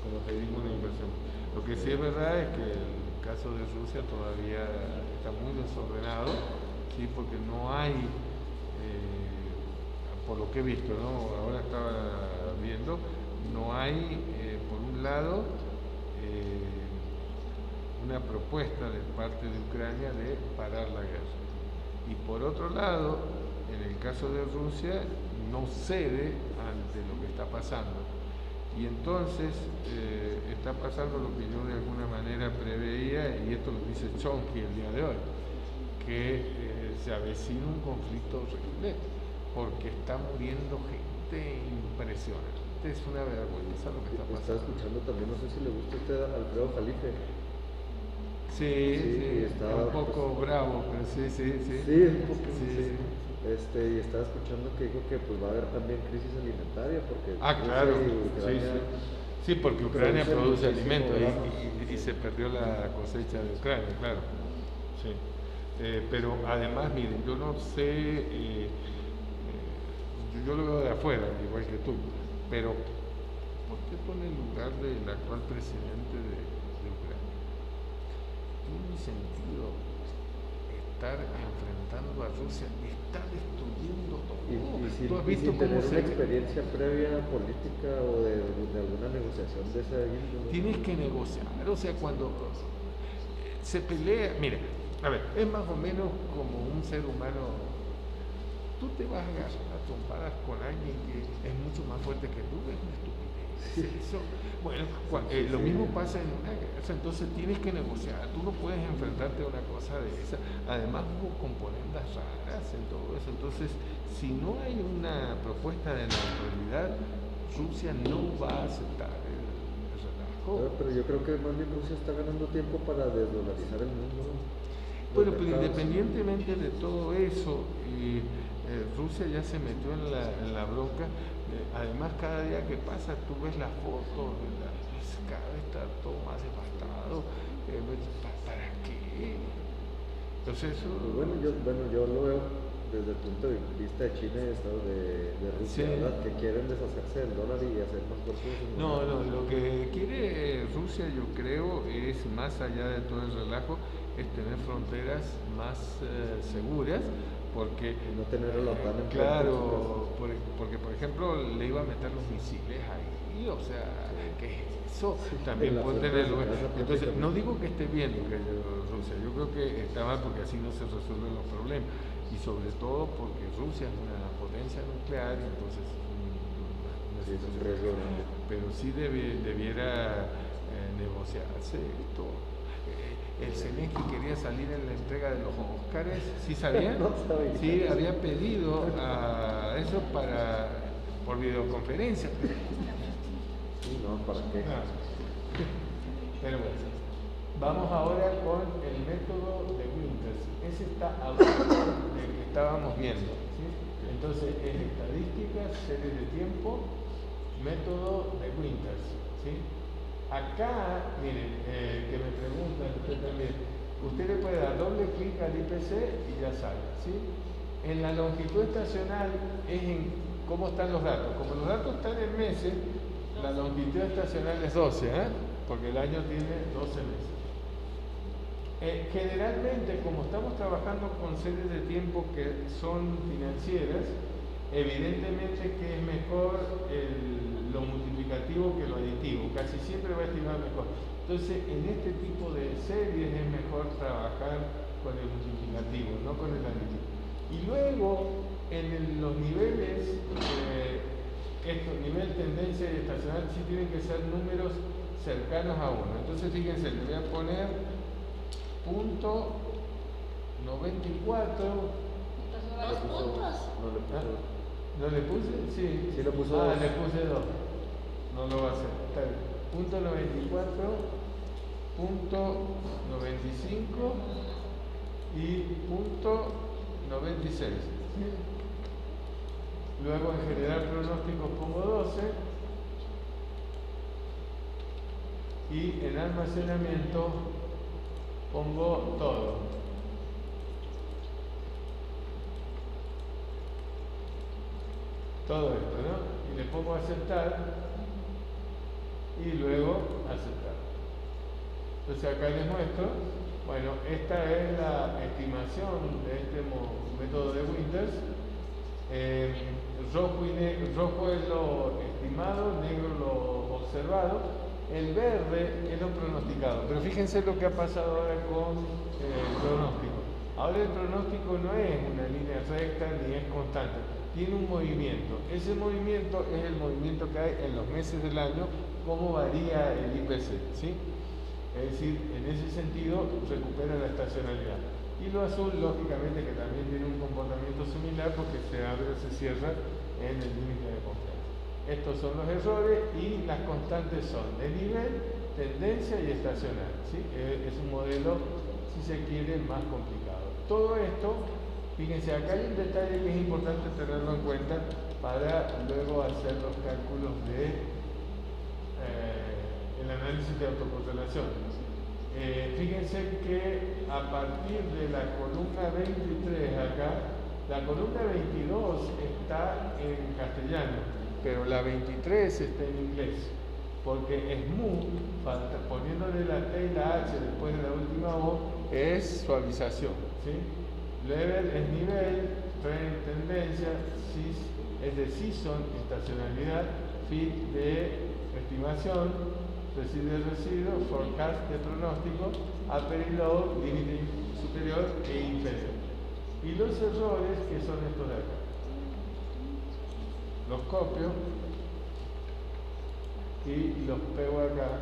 S2: como te digo, una inversión. Lo que sí es verdad es que el caso de Rusia todavía está muy desordenado, ¿sí? Porque no hay, por lo que he visto, ¿no? Ahora estaba viendo, no hay, por un lado, una propuesta de parte de Ucrania de parar la guerra. Y por otro lado, en el caso de Rusia, no cede ante lo que está pasando. Y entonces está pasando lo que yo de alguna manera preveía, y esto lo dice Chomsky el día de hoy, que se avecina un conflicto horrible, porque está muriendo gente impresionante. Es una vergüenza lo que está pasando.
S5: Estaba escuchando también, no sé si le gusta a usted, Alfredo Jalife.
S2: Sí,
S5: está
S2: un poco bravo, pero sí.
S5: Sí, un poco, sí. Y estaba escuchando que dijo que pues va a haber también crisis alimentaria porque
S2: claro,
S5: Ucrania,
S2: sí, porque Ucrania produce
S5: muchísimo,
S2: alimentos y se perdió la cosecha de Ucrania, claro. Sí. Pero además, miren, yo no sé, yo lo veo de afuera, igual que tú, pero ¿por qué pone el lugar del actual presidente de Ucrania? Tiene sentido estar enfrentando a Rusia, está destruyendo todo.
S5: Y
S2: ¿Tú has visto
S5: sin
S2: cómo
S5: tener una
S2: se...
S5: experiencia previa política o de alguna negociación de esa índole.
S2: Tienes que negociar, o sea, cuando se pelea, mira, a ver, es más o menos como un ser humano. Tú te vas a trompadas con alguien que es mucho más fuerte que tú, es una estupidez. Eso, bueno, lo mismo pasa en una guerra, entonces tienes que negociar, tú no puedes enfrentarte a una cosa de esa. Además hubo componentes raras en todo eso, entonces si no hay una propuesta de neutralidad, Rusia no va a aceptar el relajo.
S5: Pero yo creo que más bien Rusia está ganando tiempo para desdolarizar el mundo.
S2: Bueno, pero independientemente de todo eso, Rusia ya se metió en la bronca. Además, cada día que pasa, tú ves las fotos, cada vez está todo más devastado. ¿Para qué? Entonces, eso...
S5: Bueno, yo lo veo desde el punto de vista de China y de Rusia,
S2: Sí.
S5: ¿verdad? Que quieren deshacerse del dólar y hacer más fuerte su
S2: No,
S5: moneda.
S2: lo que quiere Rusia, yo creo, es más allá de todo el relajo, es tener fronteras más seguras, porque
S5: Y no tener a la OTAN en
S2: claro, porque por ejemplo le iba a meter los misiles ahí, o sea, ¿qué es eso? También
S5: en la
S2: puede
S5: puerta de
S2: tener
S5: su casa
S2: entonces,
S5: prácticamente.
S2: no digo que esté bien lo que Rusia, yo creo que está mal porque así no se resuelven los problemas, y sobre todo porque Rusia es una potencia nuclear, y entonces
S5: Sí, es un riesgo grande.
S2: pero sí debiera negociarse esto. El Zelensky quería salir en la entrega de los Óscares, ¿sí sabían?
S5: No sabía.
S2: Sí, había pedido a eso por videoconferencia.
S5: Sí, no, ¿para qué?
S2: Pero bueno, vamos ahora con el método de Winters. Ese está abajo del que estábamos viendo, ¿sí? Entonces es estadísticas, series de tiempo, método de Winters, ¿sí? Acá, miren, que me preguntan usted también, usted le puede dar doble clic al IPC y ya sale, ¿sí? En la longitud estacional es en cómo están los datos. Como los datos están en meses, la longitud estacional es 12, porque el año tiene 12 meses. Generalmente, como estamos trabajando con series de tiempo que son financieras, evidentemente que es mejor lo multiplicativo que lo aditivo, casi siempre va a estimar mejor. Entonces, en este tipo de series es mejor trabajar con el multiplicativo, no con el aditivo. Y luego, en los niveles, nivel tendencia y estacional, sí tienen que ser números cercanos a 1. Entonces, fíjense, le voy a poner punto 94.
S4: ¿Los puntos?
S5: No le puso.
S2: ¿No le puse? Sí.
S5: Sí le puso
S2: Ah,
S5: dos.
S2: le puse 2. No lo va a hacer. Está bien. Punto 94, punto 95 y punto 96. ¿Sí? Luego en general pronóstico pongo 12 y en almacenamiento pongo todo. Todo esto, ¿no? Y le pongo aceptar y luego aceptar. Entonces acá les muestro, bueno, esta es la estimación de este método de Winters. Rojo es lo estimado, negro lo observado, el verde es lo pronosticado. Pero fíjense lo que ha pasado ahora con el pronóstico. Ahora el pronóstico no es una línea recta ni es constante, tiene un movimiento. Ese movimiento es el movimiento que hay en los meses del año, cómo varía el IPC, ¿sí? Es decir, en ese sentido recupera la estacionalidad. Y lo azul, lógicamente, que también tiene un comportamiento similar porque se abre o se cierra en el límite de confianza. Estos son los errores y las constantes son de nivel, tendencia y estacional, ¿sí? Es un modelo, si se quiere, más complicado. Todo esto, fíjense, acá hay un detalle que es importante tenerlo en cuenta para luego hacer los cálculos de el análisis de autocorrelación. Fíjense que a partir de la columna 23 acá, La columna 22 está en castellano, pero la 23 está en inglés, porque smooth, poniéndole la T y la H después de la última O, es suavización, ¿sí? Level es nivel, trend tendencia, es de season, estacionalidad, fit de estimación, residuo, forecast de pronóstico, upper y low, límite superior e inferior. Y los errores, que son estos de acá. Los copio y los pego acá.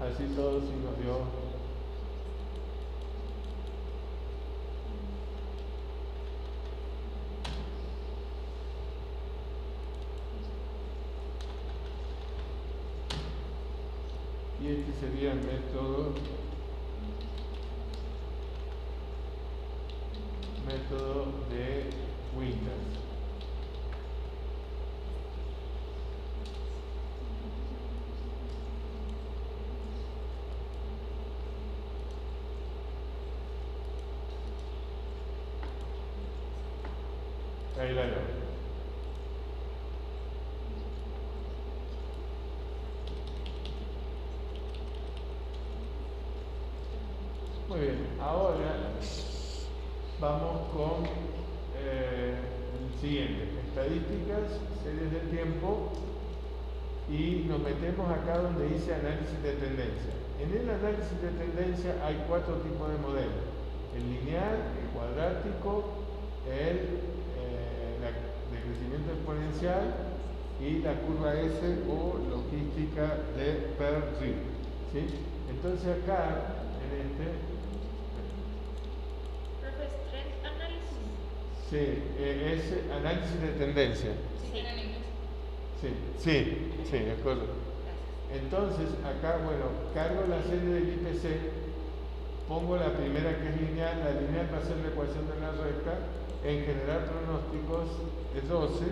S2: Así todo si nos dio. Y este sería el método de Windows. Ahí la veo. Muy bien, ahora vamos con el siguiente, estadísticas, series de tiempo, y nos metemos acá donde dice análisis de tendencia. En el análisis de tendencia hay 4 tipos de modelos: el lineal, el cuadrático, el de crecimiento exponencial y la curva S o logística de Pearl-Ridge, ¿sí? Entonces acá, en este, sí, es análisis de tendencia. Sí, es correcto. Entonces, acá, bueno, cargo la serie del IPC, pongo la primera que es lineal, la lineal va a ser la ecuación de la recta, en generar pronósticos es 12,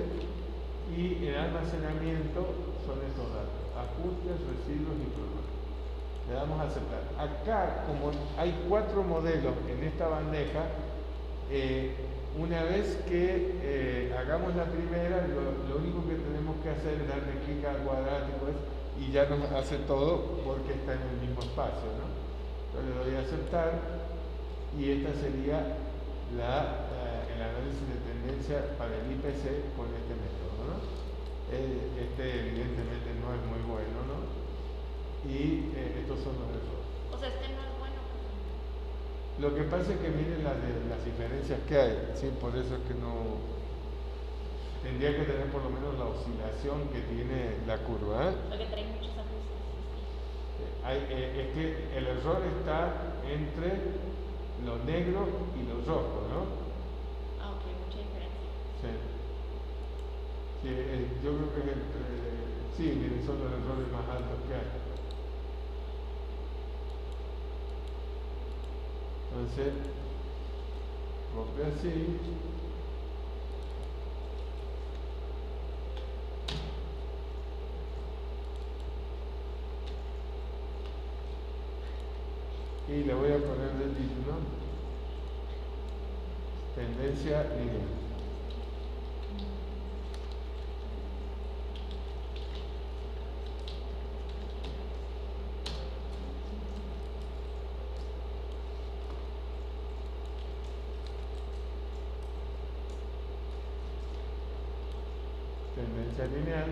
S2: y el almacenamiento son estos datos, ajustes, residuos y pronósticos. Le damos a aceptar. Acá, como hay 4 modelos en esta bandeja, una vez que hagamos la primera, lo único que tenemos que hacer es darle clic al cuadrático y ya nos hace todo porque está en el mismo espacio, ¿no? Entonces le doy a aceptar y esta sería el análisis de tendencia para el IPC con este método, ¿no? Este evidentemente no es muy bueno, ¿no? Y estos son los errores.
S4: O sea, este no es bueno.
S2: Lo que pasa es que miren las diferencias que hay, ¿sí? Por eso es que no... Tendría que tener por lo menos la oscilación que tiene la curva, ¿eh?
S4: Porque trae muchos ajustes.
S2: Es que el error está entre lo negro y lo rojo, ¿no?
S4: Ah, ok, mucha diferencia.
S2: Sí. Sí, yo creo que es entre... Sí, miren, son los errores más altos que hay. Entonces, copio así. Y le voy a poner de título tendencia lineal. Tendencia lineal,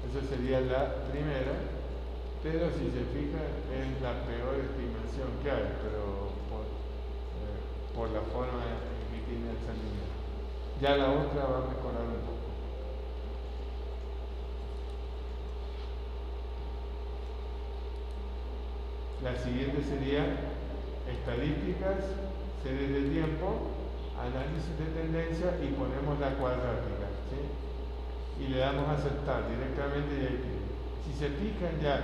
S2: esa sería la primera, pero si se fija es la peor estimación que hay, pero por la forma en que tiene esa línea. Ya la otra va a mejorar un poco. La siguiente sería estadísticas, series de tiempo, análisis de tendencia y ponemos la cuadrática, ¿sí? Y le damos a aceptar directamente y ahí tiene. Si se fijan ya,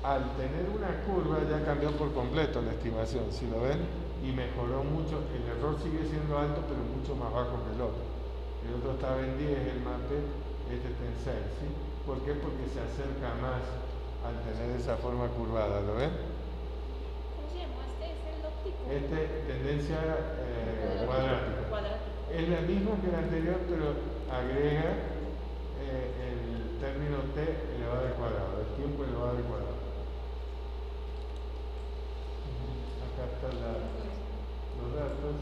S2: al tener una curva ya cambió por completo la estimación, ¿sí lo ven? Y mejoró mucho, el error sigue siendo alto pero mucho más bajo que el otro. El otro estaba en 10, el MAPE, este está en 6, ¿sí? ¿Por qué? Porque se acerca más al tener esa forma curvada, ¿lo ven?
S4: ¿Cómo se llama este? ¿Es el óptico?
S2: tendencia cuadrática. Es la misma que la anterior, pero agrega el término t elevado al cuadrado, el tiempo elevado al cuadrado. Acá están los datos.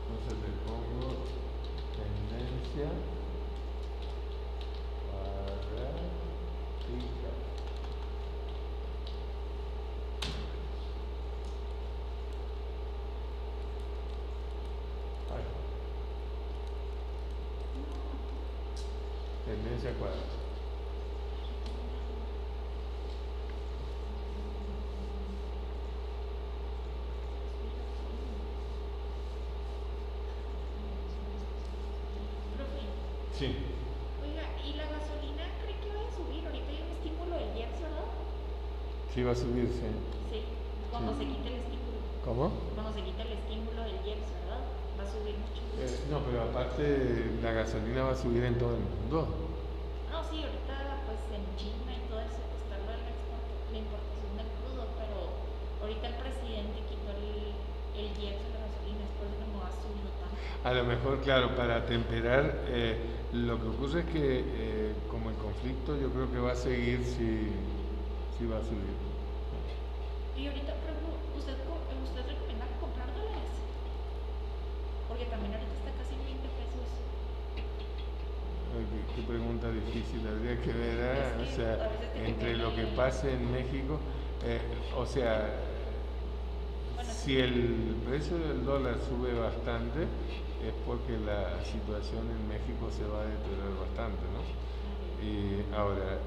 S2: Entonces le pongo tendencia cuadrática. Tendencia cuadrática. Sí.
S4: Oiga, ¿y la gasolina cree que va a subir? Ahorita hay un estímulo del IEPS, ¿verdad?
S2: Sí, va a subir, sí.
S4: Sí, cuando se quite el estímulo.
S2: ¿Cómo?
S4: Cuando se quite el estímulo del IEPS, ¿verdad? Va a subir mucho.
S2: No, pero aparte la gasolina va a subir en todo el mundo.
S4: No, sí, ahorita pues en China y todo eso pues está la importación del crudo, pero ahorita el presidente quitó el IEPS de la gasolina, es por eso que no ha subido tanto.
S2: A lo mejor, claro, para temperar, lo que ocurre es que como el conflicto yo creo que va a seguir si va a subir.
S4: Y ahorita, ¿usted recomienda comprar dólares? Porque también ahorita está casi 20 pesos.
S2: Qué pregunta difícil, habría que ver,
S4: Es que
S2: o sea,
S4: a veces te
S2: entre lo que
S4: conviene-
S2: pase en México, o sea,
S4: Bueno,
S2: si el precio del dólar sube bastante, es porque la situación en México se va a deteriorar bastante, ¿no? Y ahora,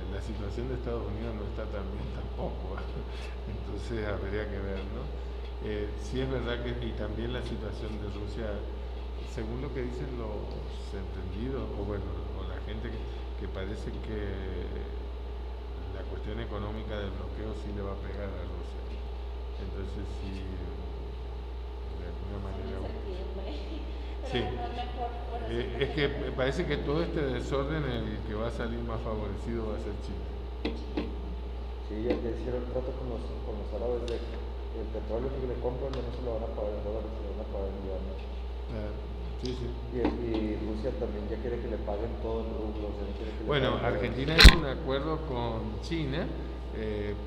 S2: la situación de Estados Unidos no está tan bien tampoco, entonces habría que ver, ¿no? Sí es verdad que, y también la situación de Rusia, según lo que dicen los entendidos, o bueno, o la gente que parece que la cuestión económica del bloqueo sí le va a pegar a Rusia. Entonces sí, de alguna manera... Sí. Es que parece que todo este desorden el que va a salir más favorecido va a ser Chile.
S5: Sí, ya hicieron trato con los árabes de que el petróleo que le compran no se lo van a pagar en dólares, se lo van a pagar en yuanes.
S2: Sí, sí.
S5: Y Rusia también ya quiere que le paguen todo en rublos. Ya no quiere que le
S2: Bueno,
S5: paguen
S2: Argentina hizo un acuerdo con China,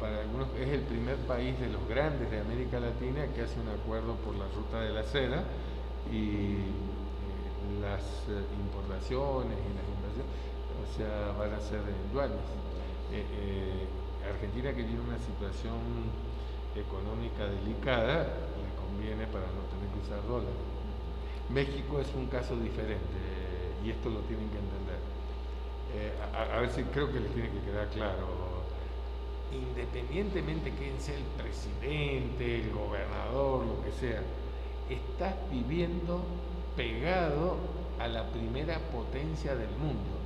S2: para algunos es el primer país de los grandes de América Latina que hace un acuerdo por la ruta de la seda y las importaciones y las inversiones, o sea, van a ser en yuanes. Argentina, que tiene una situación económica delicada, le conviene para no tener que usar dólares. México es un caso diferente y esto lo tienen que entender. A ver si creo que les tiene que quedar claro. Independientemente quién sea el presidente, el gobernador, lo que sea, estás viviendo pegado a la primera potencia del mundo,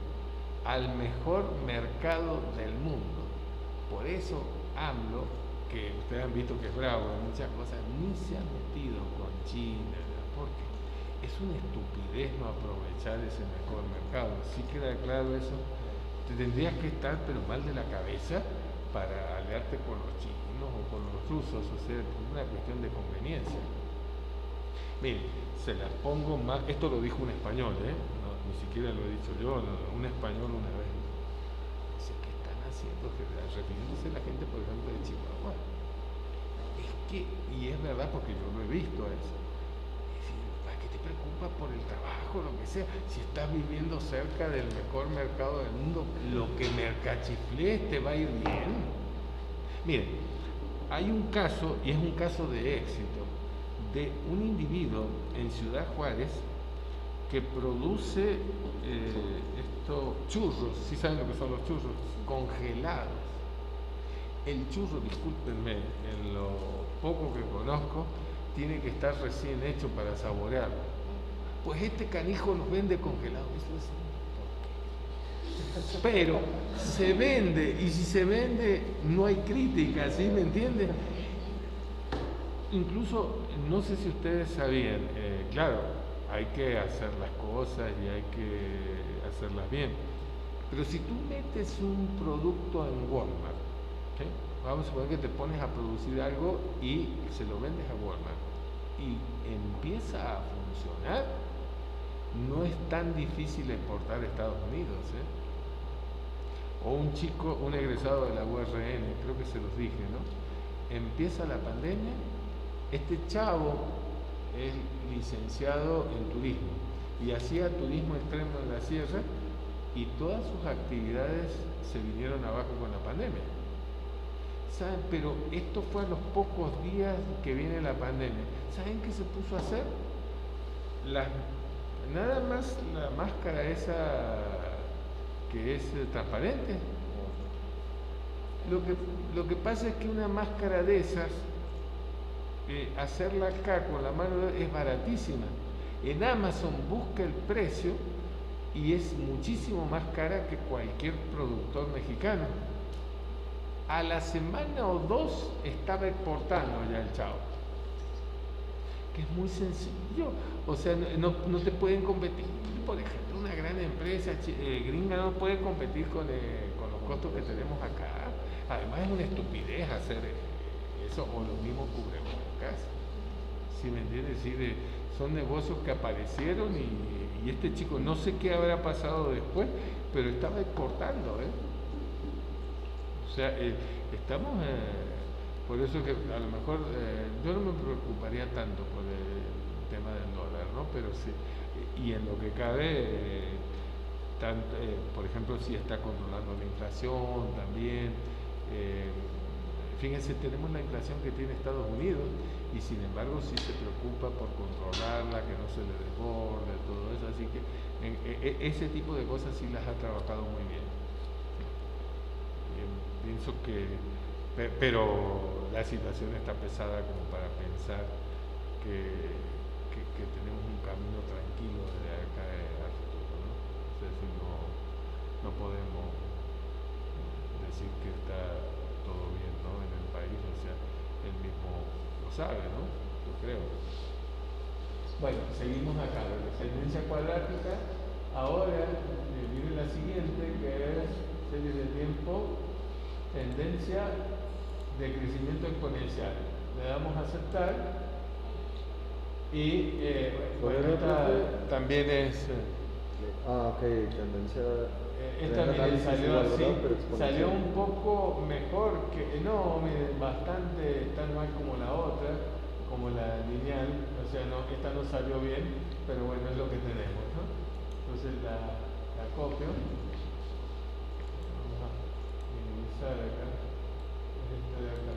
S2: al mejor mercado del mundo. Por eso AMLO, que ustedes han visto que es bravo en muchas cosas, ni se ha metido con China, porque es una estupidez no aprovechar ese mejor mercado. ¿Sí queda claro eso? Te tendrías que estar pero mal de la cabeza para aliarte con los chinos o con los rusos, o sea, es una cuestión de conveniencia. Miren, se las pongo más, esto lo dijo un español, no, ni siquiera lo he dicho yo, no, un español una vez. Dice, ¿qué están haciendo? Refiriéndose a la gente, por ejemplo, de Chihuahua. Es que, y es verdad porque yo lo he visto a eso. Es decir, ¿para qué te preocupas por el trabajo, lo que sea? Si estás viviendo cerca del mejor mercado del mundo, lo que mercachiflees te va a ir bien. Miren, hay un caso, y es un caso de éxito, de un individuo en Ciudad Juárez que produce churros, ¿sí saben lo que son los churros? Congelados. El churro, discúlpenme, en lo poco que conozco, tiene que estar recién hecho para saborearlo. Pues este canijo los vende congelados. Eso es Pero se vende, y si se vende no hay crítica, ¿sí me entiende? Incluso, no sé si ustedes sabían, claro, hay que hacer las cosas y hay que hacerlas bien, pero si tú metes un producto en Walmart, ¿sí? Vamos a suponer que te pones a producir algo y se lo vendes a Walmart y empieza a funcionar, no es tan difícil exportar a Estados Unidos, ¿eh? O un chico, un egresado de la URN, creo que se los dije, ¿no? Empieza la pandemia, este chavo es licenciado en turismo y hacía turismo extremo en la sierra y todas sus actividades se vinieron abajo con la pandemia. ¿Saben? Pero esto fue a los pocos días que viene la pandemia. ¿Saben qué se puso a hacer? Nada más la máscara esa que es transparente. Lo que pasa es que una máscara de esas, hacerla acá con la mano es baratísima. En Amazon busca el precio y es muchísimo más cara que cualquier productor mexicano. A la semana o dos estaba exportando ya el chavo. Que es muy sencillo. O sea, no te pueden competir. Por ejemplo, una gran empresa gringa no puede competir con los costos que tenemos acá. Además es una estupidez hacer eso o los mismos cubrebocas. ¿Sí me entiendes? Es decir, son negocios que aparecieron y este chico no sé qué habrá pasado después, pero estaba exportando, ¿eh? O sea, estamos, por eso que a lo mejor yo no me preocuparía tanto por el tema del dólar, ¿no? Pero sí, y en lo que cabe, por ejemplo, si está controlando la inflación también. Fíjense, tenemos la inflación que tiene Estados Unidos y sin embargo sí se preocupa por controlarla, que no se le desborde, todo eso, así que ese tipo de cosas sí las ha trabajado muy bien. Pienso que, pero la situación está pesada como para pensar que tenemos un camino tranquilo desde acá al futuro, ¿no? Es decir, no podemos decir que está todo bien, ¿no? En el país, o sea, él mismo lo sabe, ¿no? Yo creo. Bueno, seguimos acá, la tendencia cuadrática. Ahora viene la siguiente, que es serie de tiempo, tendencia de crecimiento exponencial. Le damos a aceptar y bueno, esta también es...
S5: ok, tendencia...
S2: Esta miren, salió así, salió un poco mejor que, no, miren, bastante tan mal como la otra, como la lineal, o sea, no, esta no salió bien, pero bueno, es lo que tenemos, ¿no? Entonces la copio, vamos a minimizar acá, esta de acá.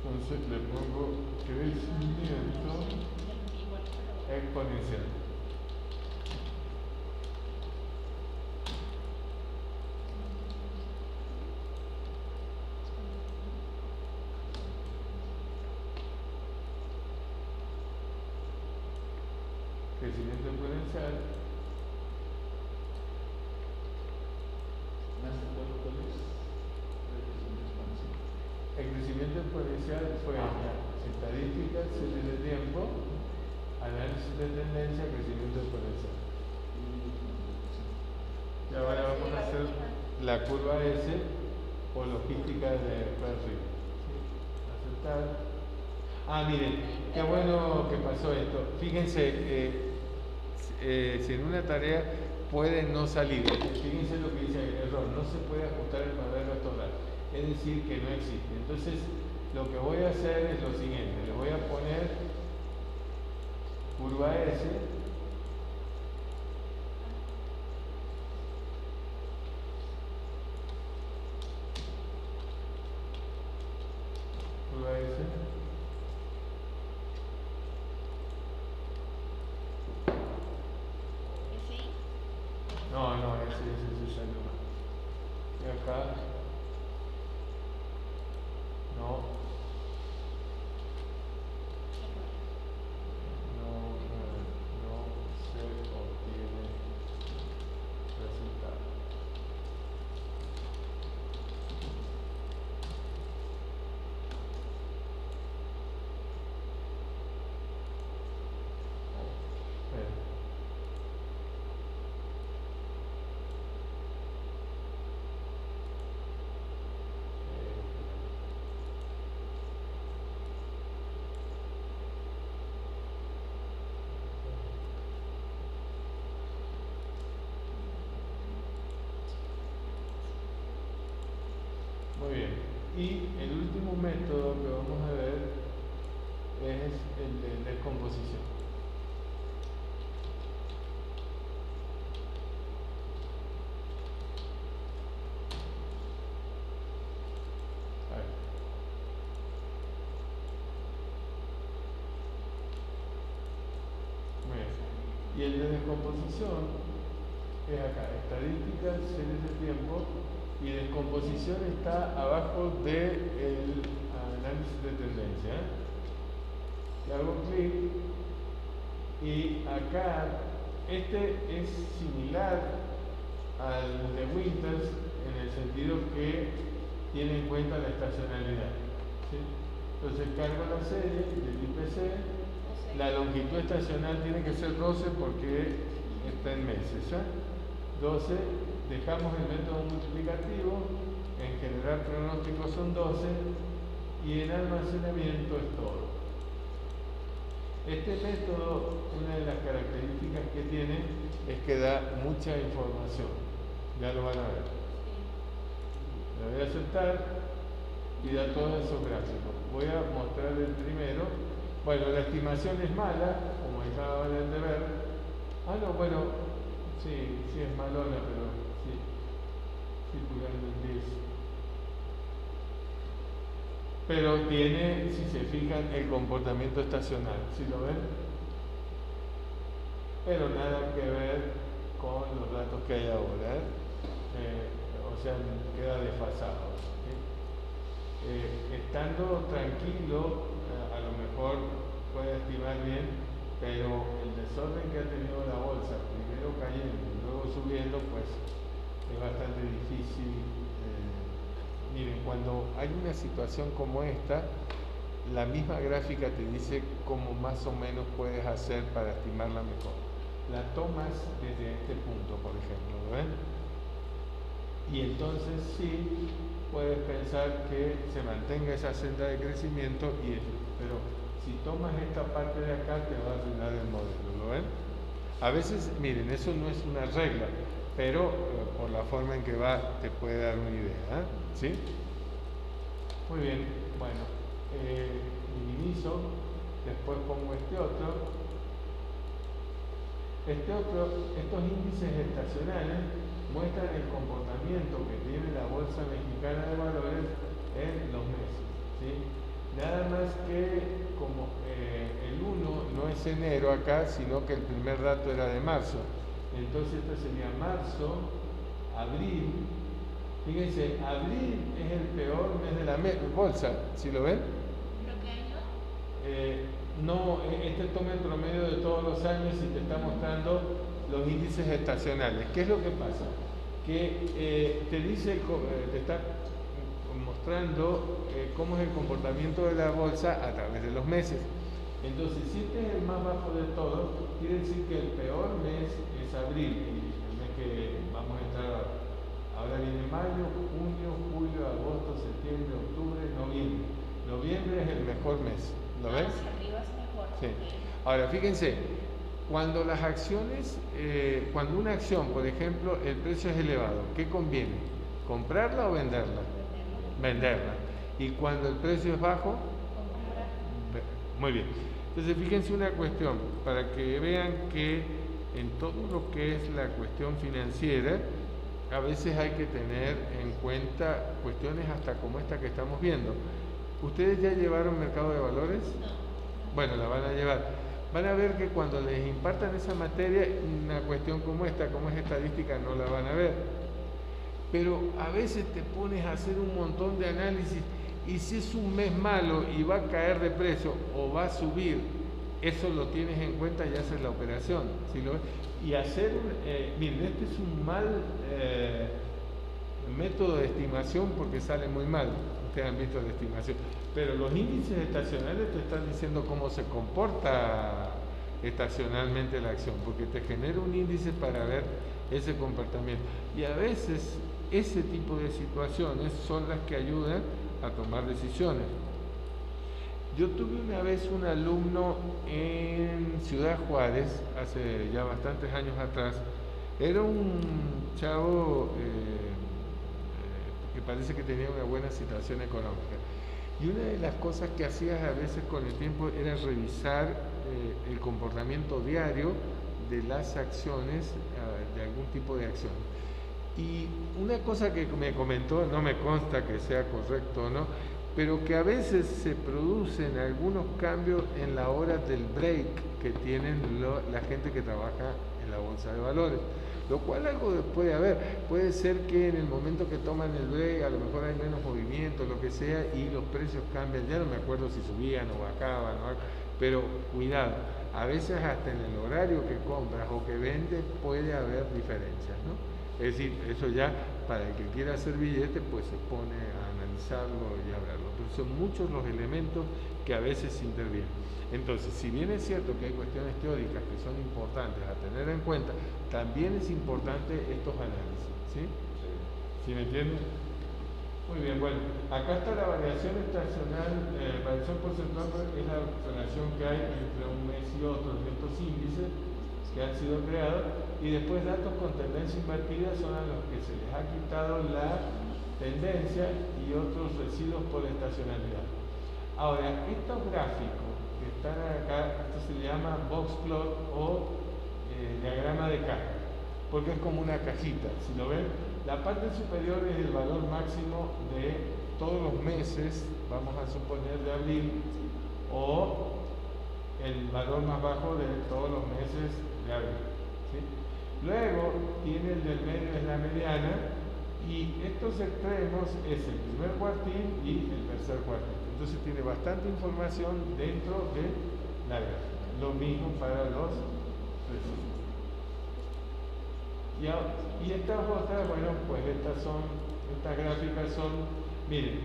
S2: Entonces le pongo crecimiento exponencial. Crecimiento exponencial. El crecimiento exponencial fue estadísticas, series de tiempo, análisis de tendencia, crecimiento exponencial. Y ahora vamos a hacer la curva S o logística de Ferri. Aceptar. Miren, qué bueno que pasó esto. Fíjense, si en una tarea puede no salir, fíjense lo que dice el error, no se puede ajustar el modelo restaurar. Es decir, que no existe. Entonces, lo que voy a hacer es lo siguiente. Le voy a poner curva S. Curva S. sí, ese se salió mal. Y acá, no se obtiene resultado. Muy bien. Y el último método que vamos a ver es el de descomposición. A ver. Muy bien. Y el de descomposición es acá, estadísticas, series de tiempo, y descomposición está abajo del análisis de tendencia. Le hago clic y acá este es similar al de Winters en el sentido que tiene en cuenta la estacionalidad, ¿sí? Entonces cargo la serie del IPC, la longitud estacional tiene que ser 12 porque está en meses, 12, dejamos el método multiplicativo, en general pronóstico son 12 y en almacenamiento es todo. Este método, una de las características que tiene es que da mucha información, ya lo van a ver. Le voy a aceptar y da todos esos gráficos. Voy a mostrar el primero. Bueno, la estimación es mala, como acaban de ver. Sí es malona, pero sí, circulando en 10. Pero tiene, si se fijan, el comportamiento estacional, ¿sí lo ven? Pero nada que ver con los datos que hay ahora, o sea, queda desfasado, ¿sí? Estando tranquilo, a lo mejor puede estimar bien, pero el desorden que ha tenido la bolsa, primero cayendo y luego subiendo, pues es bastante difícil. Miren, cuando hay una situación como esta, la misma gráfica te dice cómo más o menos puedes hacer para estimarla mejor. La tomas desde este punto, por ejemplo, ¿lo ven? Y entonces sí puedes pensar que se mantenga esa senda de crecimiento, pero si tomas esta parte de acá te va a arruinar el modelo, ¿lo ven? A veces, miren, eso no es una regla, pero por la forma en que va te puede dar una idea, ¿sí? Muy bien, bueno, minimizo, después pongo este otro. Estos índices estacionales muestran el comportamiento que tiene la Bolsa Mexicana de Valores en los meses, ¿sí? Nada más que como el 1 no es enero acá, sino que el primer dato era de marzo. Entonces esto sería marzo, abril. Fíjense, abril es el peor mes de la bolsa, ¿sí lo ven?
S4: ¿Pero qué año?
S2: No, este toma el promedio de todos los años y te está mostrando los índices estacionales. ¿Qué es lo que pasa? Que te dice, te está mostrando cómo es el comportamiento de la bolsa a través de los meses. Entonces, si este es el más bajo de todos, quiere decir que el peor mes es abril, el mes que vamos a entrar ahora. Ahora viene mayo, junio, julio, agosto, septiembre, octubre, noviembre. Noviembre es el mejor mes. ¿Lo ven?
S4: Hacia arriba es mejor.
S2: Sí.
S4: Okay.
S2: Ahora, fíjense, cuando las acciones, cuando una acción, por ejemplo, el precio es elevado, ¿qué conviene? ¿Comprarla o venderla? Venderla. Y cuando el precio es bajo, muy bien. Entonces, fíjense una cuestión, para que vean que en todo lo que es la cuestión financiera, a veces hay que tener en cuenta cuestiones hasta como esta que estamos viendo. ¿Ustedes ya llevaron mercado de valores?
S4: No.
S2: Bueno, la van a llevar. van a ver que cuando les impartan esa materia, una cuestión como esta, como es estadística, no la van a ver. Pero a veces te pones a hacer un montón de análisis y si es un mes malo y va a caer de precio o va a subir, eso lo tienes en cuenta y haces la operación. ¿Sí lo ves? Y hacer, miren, este es un mal método de estimación porque sale muy mal. Ustedes han visto la estimación. Pero los índices estacionales te están diciendo cómo se comporta estacionalmente la acción, porque te genera un índice para ver ese comportamiento. Y a veces ese tipo de situaciones son las que ayudan a tomar decisiones. Yo tuve una vez un alumno en Ciudad Juárez, hace ya bastantes años atrás. Era un chavo que parece que tenía una buena situación económica. Y una de las cosas que hacías a veces con el tiempo era revisar el comportamiento diario de las acciones, de algún tipo de acción. Y una cosa que me comentó, no me consta que sea correcto o no, pero que a veces se producen algunos cambios en la hora del break que tienen la gente que trabaja en la bolsa de valores. Lo cual algo puede haber, puede ser que en el momento que toman el break a lo mejor hay menos movimiento, lo que sea, y los precios cambian, ya no me acuerdo si subían o bajaban, pero cuidado, a veces hasta en el horario que compras o que vendes puede haber diferencias, ¿no? Es decir, eso ya para el que quiera hacer billete pues se pone a analizarlo y a verlo, pero son muchos los elementos que a veces intervienen. Entonces, si bien es cierto que hay cuestiones teóricas que son importantes a tener en cuenta, también es importante estos análisis, ¿sí? ¿Sí me entienden? Muy bien, bueno, acá está la variación estacional, variación porcentual es la relación que hay entre un mes y otro de estos índices que han sido creados, y después datos con tendencia invertida son a los que se les ha quitado la tendencia y otros residuos por estacionalidad. Ahora, estos gráficos que están acá, esto se le llama box plot o diagrama de caja, porque es como una cajita, si lo ven, la parte superior es el valor máximo de todos los meses, vamos a suponer de abril, o el valor más bajo de todos los meses de abril, ¿sí? Luego tiene el del medio, es la mediana, y estos extremos es el primer cuartil y el tercer cuartil. Entonces tiene bastante información dentro de la gráfica. Lo mismo para los residuos. Y estas otras, bueno, pues estas gráficas son, miren,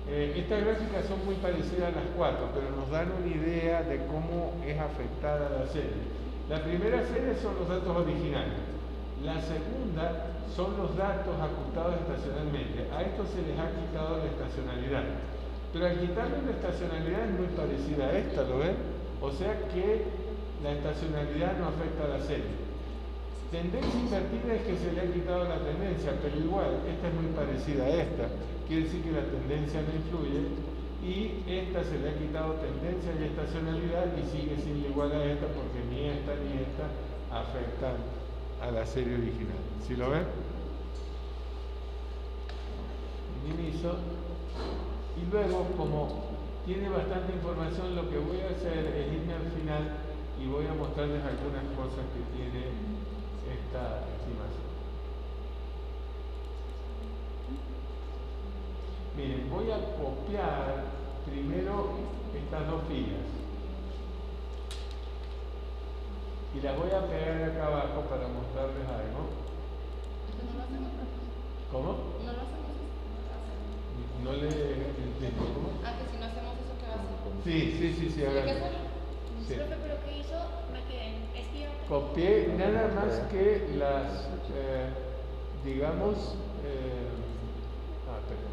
S2: estas gráficas son muy parecidas a las cuatro, pero nos dan una idea de cómo es afectada la serie. La primera serie son los datos originales. La segunda son los datos ajustados estacionalmente. A estos se les ha quitado la estacionalidad. Pero al quitarle la estacionalidad es muy parecida a esta, ¿lo ven? O sea que la estacionalidad no afecta a la serie. Tendencia invertida es que se le ha quitado la tendencia, pero igual, esta es muy parecida a esta. Quiere decir que la tendencia no influye. Y esta se le ha quitado tendencia y estacionalidad y sigue siendo igual a esta porque ni esta afectan a la serie original. ¿Sí lo ven? Minimizo. Y luego, como tiene bastante información, lo que voy a hacer es irme al final y voy a mostrarles algunas cosas que tiene esta estimación. Miren, voy a copiar primero estas dos filas y las voy a pegar acá abajo para mostrarles algo. ¿Cómo?
S4: No lo hacemos.
S2: No le entiendo. ¿Cómo?
S4: Ah, que si no hacemos eso, ¿qué va a hacer?
S2: Sí,
S4: ¿Hay que
S2: háganlo.
S4: hacerlo?
S2: Sí.
S4: Profe, pero ¿qué hizo? Me quedé en... Es que yo...
S2: Copié nada más que las, digamos, perdón.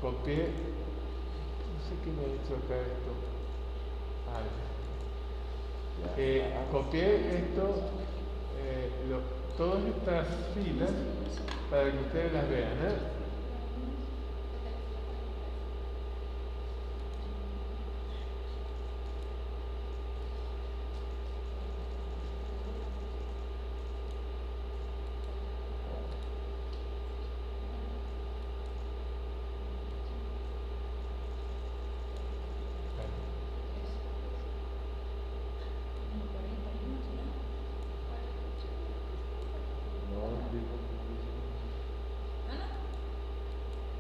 S2: Copié, no sé qué me ha dicho acá esto. Copié esto, todas estas filas para que ustedes las vean,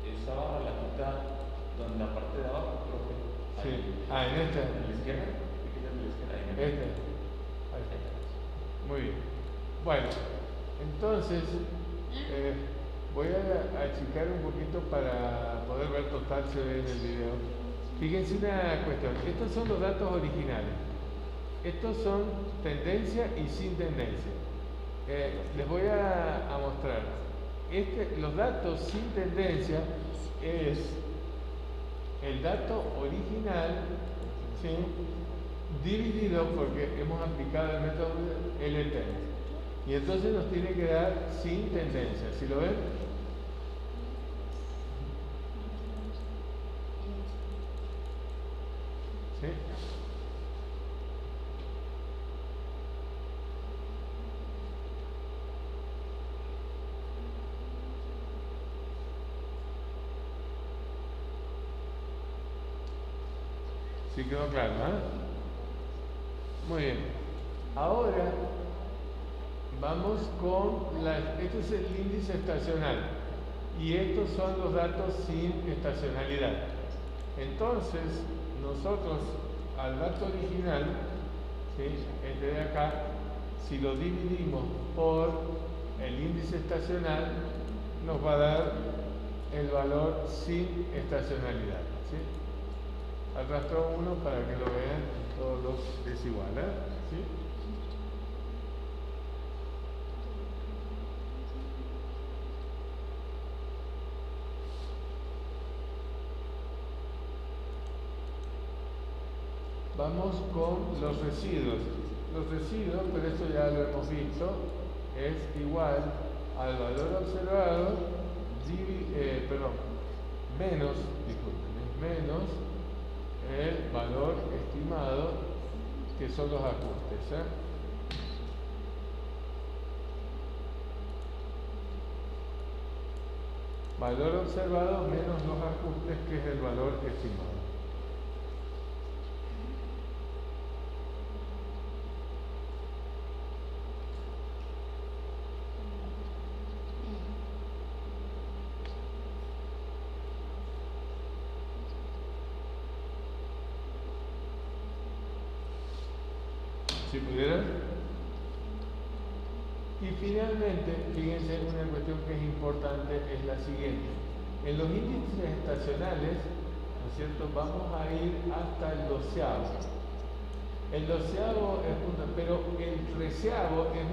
S8: Estaba la quita donde la parte de abajo, profe.
S2: Sí.
S8: Ahí.
S2: En esta.
S8: En la izquierda. Fíjate en la izquierda. Ahí.
S2: Esta. Ahí está. Muy bien. Bueno, entonces voy a achicar un poquito para poder ver total, se ve en el video. Fíjense una cuestión. Estos son los datos originales. Estos son tendencia y sin tendencia. Les voy a mostrar. Los datos sin tendencia es el dato original, ¿sí?, dividido, porque hemos aplicado el método LT. Y entonces nos tiene que dar sin tendencia. ¿Sí lo ven? ¿Sí? ¿Sí quedó claro? Muy bien. Ahora vamos con este es el índice estacional y estos son los datos sin estacionalidad. Entonces, nosotros al dato original, ¿sí?, este de acá, si lo dividimos por el índice estacional, nos va a dar el valor sin estacionalidad, ¿sí? Arrastro uno para que lo vean todos los desiguales, ¿sí? Vamos con los residuos. Los residuos, pero esto ya lo hemos visto, es igual al valor observado, menos el valor estimado, que son los ajustes. Valor observado menos los ajustes, que es el valor estimado. Si pudieran. Y finalmente, fíjense, una cuestión que es importante es la siguiente. En los índices estacionales, ¿no es cierto?, vamos a ir hasta el 12avo. El 12avo es pero el 13avo es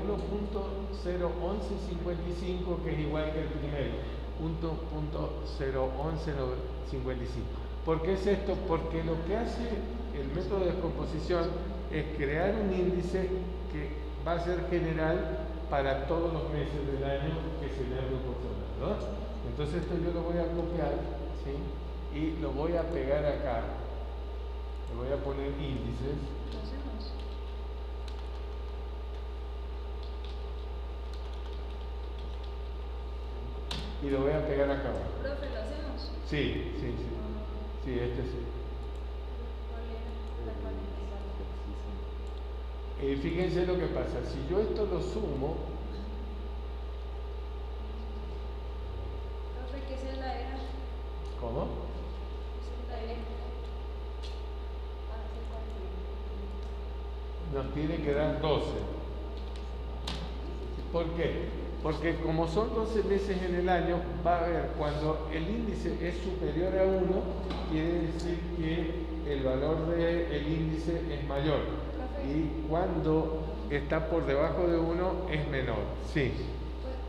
S2: 1.01155, que es igual que el primero, 1.01155. ¿Por qué es esto? Porque lo que hace el método de descomposición es crear un índice que va a ser general para todos los meses del año que se le ha proporcionado, ¿no? Entonces esto yo lo voy a copiar, ¿sí?, y lo voy a pegar acá. Le voy a poner índices. Y lo voy a pegar acá abajo.
S4: Profe, ¿lo hacemos?
S2: Sí. Sí, este sí. Y fíjense lo que pasa. Si yo esto lo sumo.
S4: Profe, ¿qué celda era?
S2: ¿Cómo?
S4: Celda era.
S2: Nos tiene que dar 12. ¿Por qué? Porque como son 12 meses en el año, va a haber, cuando el índice es superior a 1, quiere decir que el valor del índice es mayor. Y cuando está por debajo de 1 es menor. Sí.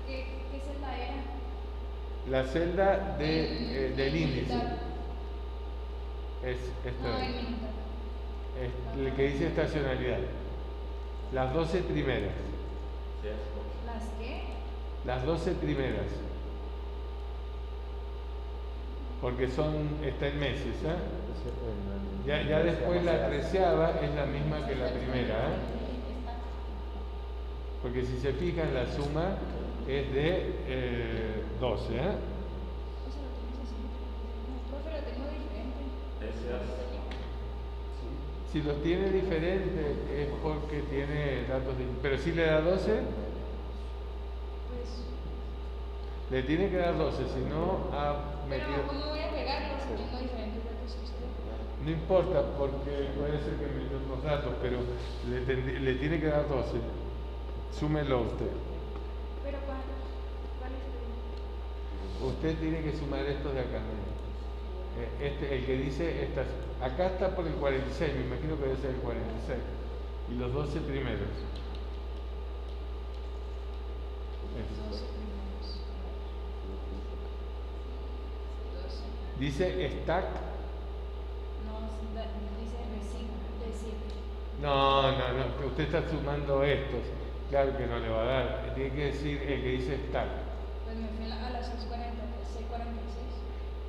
S4: ¿Qué celda era?
S2: La celda del índice. Es el que dice estacionalidad. Las 12 primeras.
S4: ¿Las qué?
S2: Las 12 primeras. Porque está en meses, Ya después la 13ava es la misma que la primera, Porque si se fijan, la suma es de 12,
S4: O sea, lo tienes así. Profe, lo tengo diferente.
S2: Si los tiene diferentes es porque tiene datos diferentes. Pero si le da 12.
S4: Pues
S2: Le tiene que dar 12, si no ha
S4: Pero
S2: metido...
S4: ¿cómo voy a pegarlos si tengo diferentes datos que usted?
S2: No importa, porque puede ser que metió otros datos, pero le tiene que dar 12. Súmelo usted.
S4: Pero ¿cuál es
S2: Usted tiene que sumar estos de acá. Mire. El que dice, acá está por el 46, me imagino que debe ser el 46. Y los 12 primeros. Eso.
S4: 12 primeros. 12.
S2: Dice stack.
S4: No, dice recibo de 7.
S2: No, usted está sumando estos. Claro que no le va a dar. Tiene que decir el que dice stack.
S4: Pues me fui a las 6:46.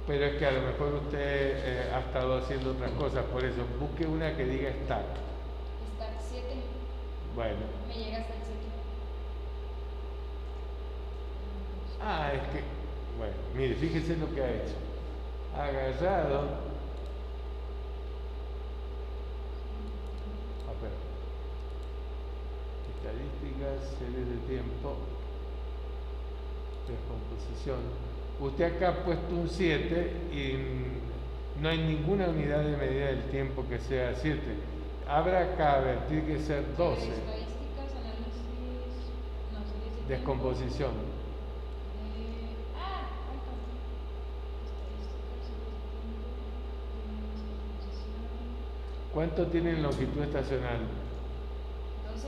S2: Pero es que a lo mejor usted ha estado haciendo otras cosas, por eso busque una que diga stack.
S4: Stack 7.
S2: Bueno.
S4: Me llega hasta el 7.
S2: Es que, bueno, mire, fíjese lo que ha hecho. Ha agarrado. Estadísticas, series de tiempo, descomposición. Usted acá ha puesto un 7 y no hay ninguna unidad de medida del tiempo que sea 7. Habrá acá, a ver, tiene que ser 12.
S4: Estadísticas, análisis, no, series de
S2: Descomposición.
S4: tiempo. Ahí está. Estadísticas, series de tiempo, descomposición.
S2: ¿Cuánto tiene en longitud estacional?
S4: 12.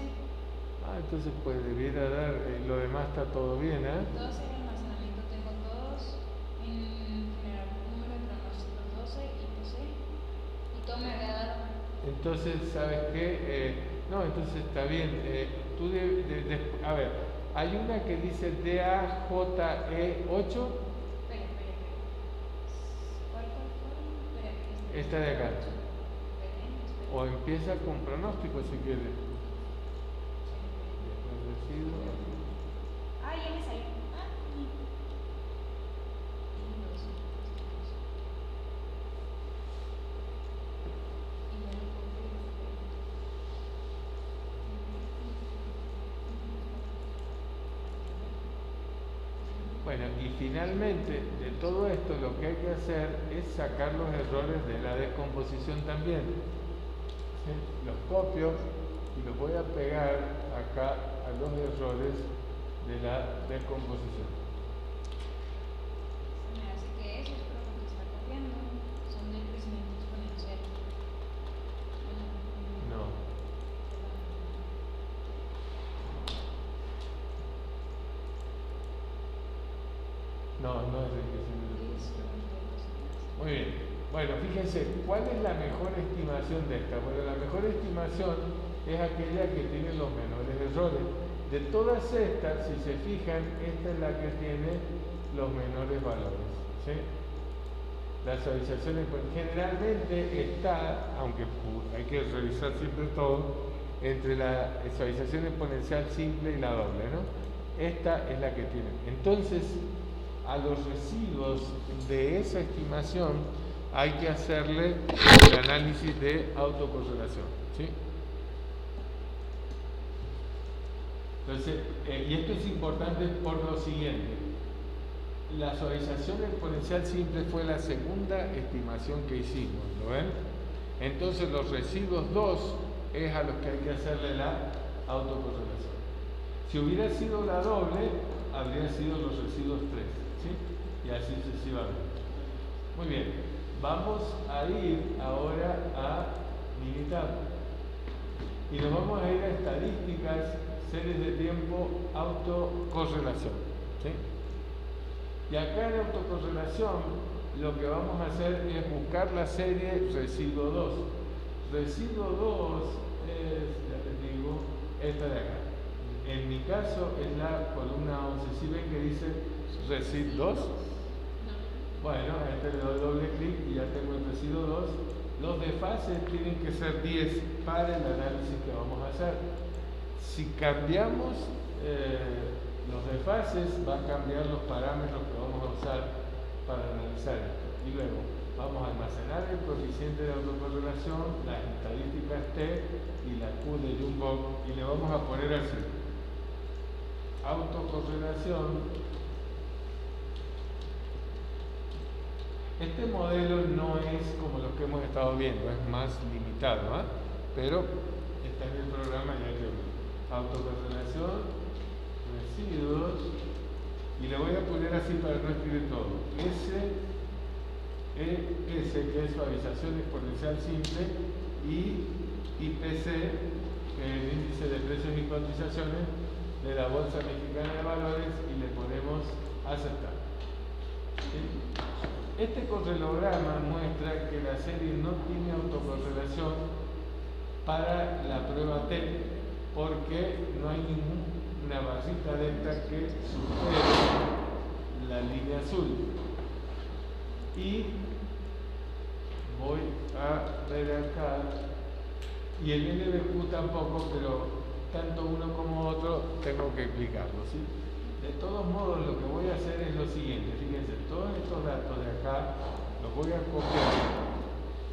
S2: Entonces pues debiera dar, lo demás está todo bien,
S4: 12 en almacenamiento tengo todos, en general número de pronósticos 12 y PC, y todo me había dado.
S2: Entonces, ¿sabes qué? No, entonces está bien. Tú a ver, hay una que dice DAJE8.
S4: Espera. ¿Cuál? Espera.
S2: Esta de acá.
S4: Espera.
S2: O empieza con pronóstico si quiere.
S4: Ya me salió.
S2: Bueno, y finalmente de todo esto lo que hay que hacer es sacar los errores de la descomposición también. ¿Sí? Los copio y los voy a pegar acá a los errores de la descomposición.
S4: Se me hace que esos, pero lo que está copiando son del crecimiento exponencial.
S2: No. No es del crecimiento exponencial. Muy bien. Bueno, fíjense, ¿cuál es la mejor estimación de esta? Bueno, la mejor estimación es aquella que tiene los menores errores. De todas estas, si se fijan, esta es la que tiene los menores valores. ¿Sí? La suavización generalmente está, aunque hay que revisar siempre todo, entre la suavización exponencial simple y la doble, ¿no? Esta es la que tiene. Entonces, a los residuos de esa estimación hay que hacerle el análisis de autocorrelación. ¿Sí? Entonces, y esto es importante por lo siguiente. La suavización exponencial simple fue la segunda estimación que hicimos, ¿lo ven? Entonces los residuos 2 es a los que hay que hacerle la autocorrelación. Si hubiera sido la doble, habrían sido los residuos 3, ¿sí? Y así sucesivamente. Muy bien, vamos a ir ahora a militar. Y nos vamos a ir a estadísticas, series de tiempo, autocorrelación. ¿Sí? Y acá en autocorrelación lo que vamos a hacer es buscar la serie residuo 2. Residuo 2 es, ya les digo, esta de acá. En mi caso es la columna 11. ¿Sí ven que dice residuo 2? Bueno, a este le doy doble clic y ya tengo el residuo 2. Los desfases tienen que ser 10 para el análisis que vamos a hacer. Si cambiamos los desfases, va a cambiar los parámetros que vamos a usar para analizar esto. Y luego vamos a almacenar el coeficiente de autocorrelación, las estadísticas T y la Q de Jumbo, y le vamos a poner así: autocorrelación Este modelo no es como los que hemos estado viendo, es más limitado, ¿ah? Pero está en el programa, ya que autocorrelación, residuos, y le voy a poner así para no escribir todo. S, que es suavización exponencial simple, y IPC, que es el índice de precios y cotizaciones de la Bolsa Mexicana de Valores, y le ponemos aceptar. ¿Sí? Este correlograma muestra que la serie no tiene autocorrelación para la prueba T, porque no hay ninguna barrita delta que supere la línea azul. Y voy a ver acá, y el LBQ tampoco, pero tanto uno como otro tengo que explicarlo, ¿sí? De todos modos, lo que voy a hacer es lo siguiente, fíjense, todos estos datos de acá los voy a copiar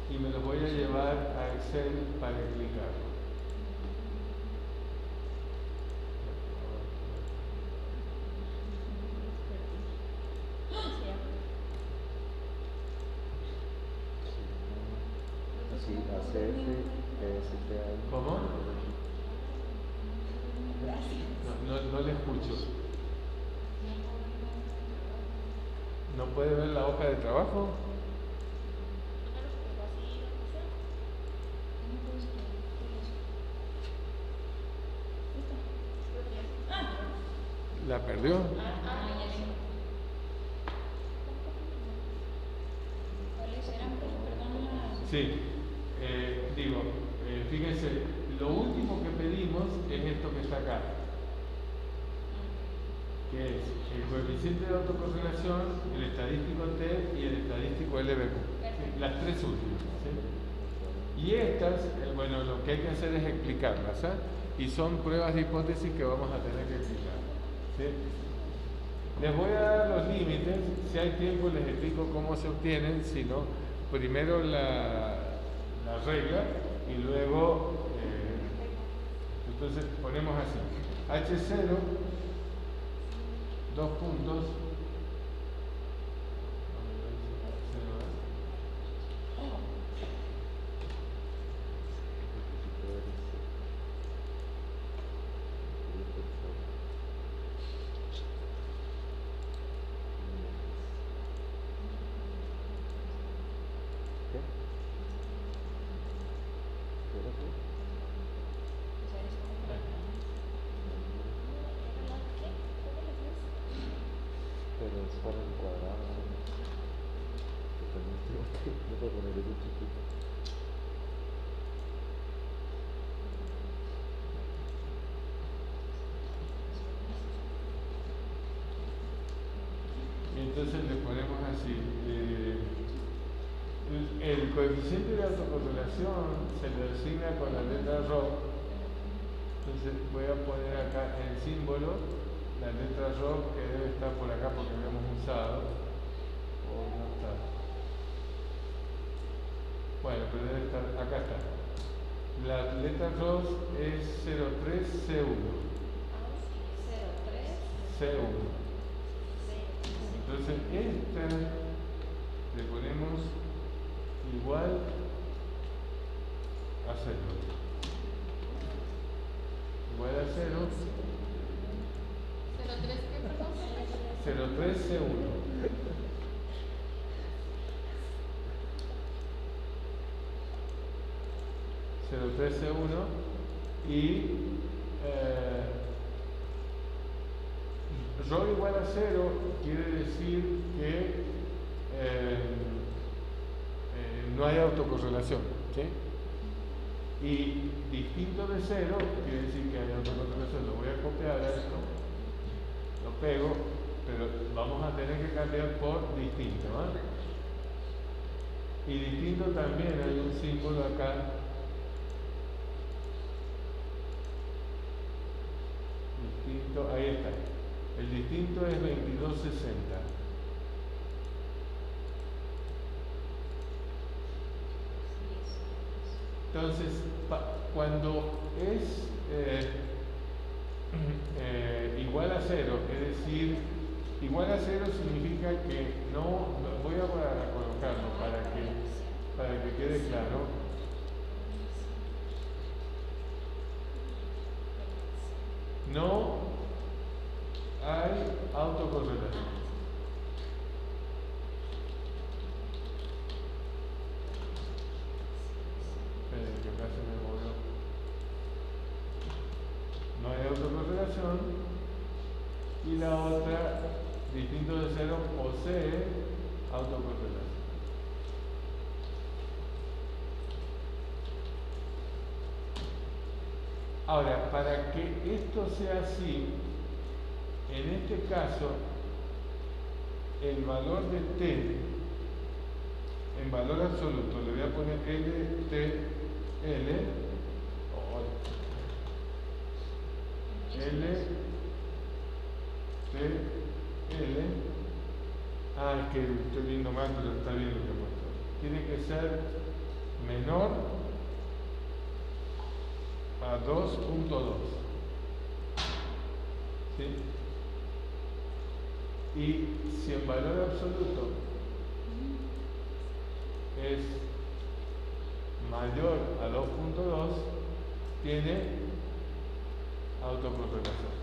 S2: y me los voy a llevar a Excel para explicarlo.
S5: Así, ACF, PSTA.
S2: ¿Cómo? No le escucho. ¿No puede ver la hoja de trabajo? ¿La perdió? Sí, fíjense, lo último que pedimos es esto que está acá, que es el coeficiente de autocorrelación, el estadístico T y el estadístico LBQ, ¿sí? Las tres últimas, ¿sí? Y estas, bueno, lo que hay que hacer es explicarlas, ¿eh? Y son pruebas de hipótesis que vamos a tener que explicar, ¿sí? Les voy a dar los límites, si hay tiempo les explico cómo se obtienen, si no, primero la regla y luego, entonces ponemos así, H0, 2 puntos,
S5: Pero es para el cuadrado. No puedo poner eso chiquito.
S2: y entonces le ponemos así, el coeficiente de autocorrelación se le asigna con la letra ρ. Entonces voy a poner acá el símbolo, la letra ρ, que debe estar por acá porque lo hemos usado, o no está. Bueno, pero debe estar, acá está. La letra ρ es 03C1. C1. Entonces esta le ponemos igual a 0. Igual a 0. 03C1. Y ρ igual a 0 quiere decir que no hay autocorrelación, ¿sí? Y distinto de 0 quiere decir que hay autocorrelación. Lo voy a copiar a esto, lo pego, pero vamos a tener que cambiar por distinto, ¿eh? Y distinto también hay un símbolo acá. Distinto, ahí está. El distinto es 2260. Entonces, cuando es igual a 0, es decir, igual a 0 significa que no voy a Carlos, para que quede claro. No hay autocorrelación. Esperen, que acá se me movió. No hay autocorrelación. Y la otra, distinto de cero, posee autocorrelación. Ahora, para que esto sea así, en este caso, el valor de t en valor absoluto, le voy a poner LTL, es que estoy viendo mal, pero está bien lo que he puesto. Tiene que ser menor a 2.2. ¿Sí? Y si en valor absoluto es mayor a 2.2, tiene autocorrelación.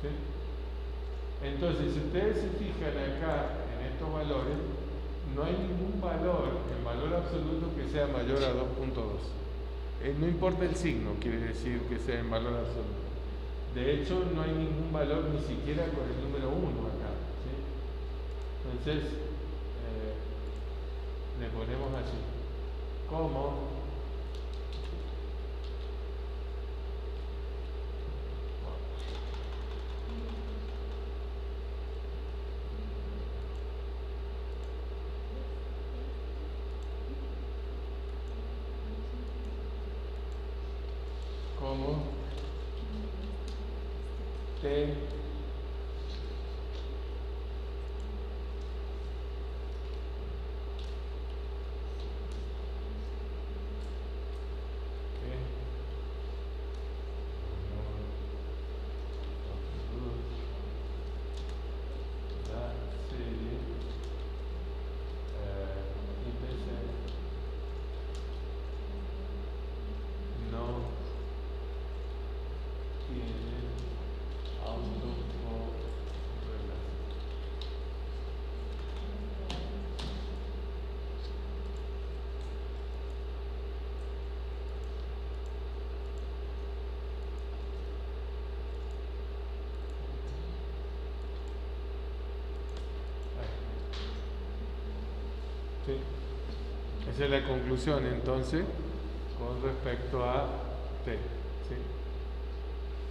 S2: ¿Sí? Entonces, si ustedes se fijan acá en estos valores, no hay ningún valor en valor absoluto que sea mayor a 2.2. No importa el signo, quiere decir que sea en valor absoluto. De hecho, no hay ningún valor ni siquiera con el número 1 acá. ¿Sí? Entonces, le ponemos así. ¿Cómo? Como T ¿Sí? Esa es la conclusión entonces con respecto a T. ¿Sí?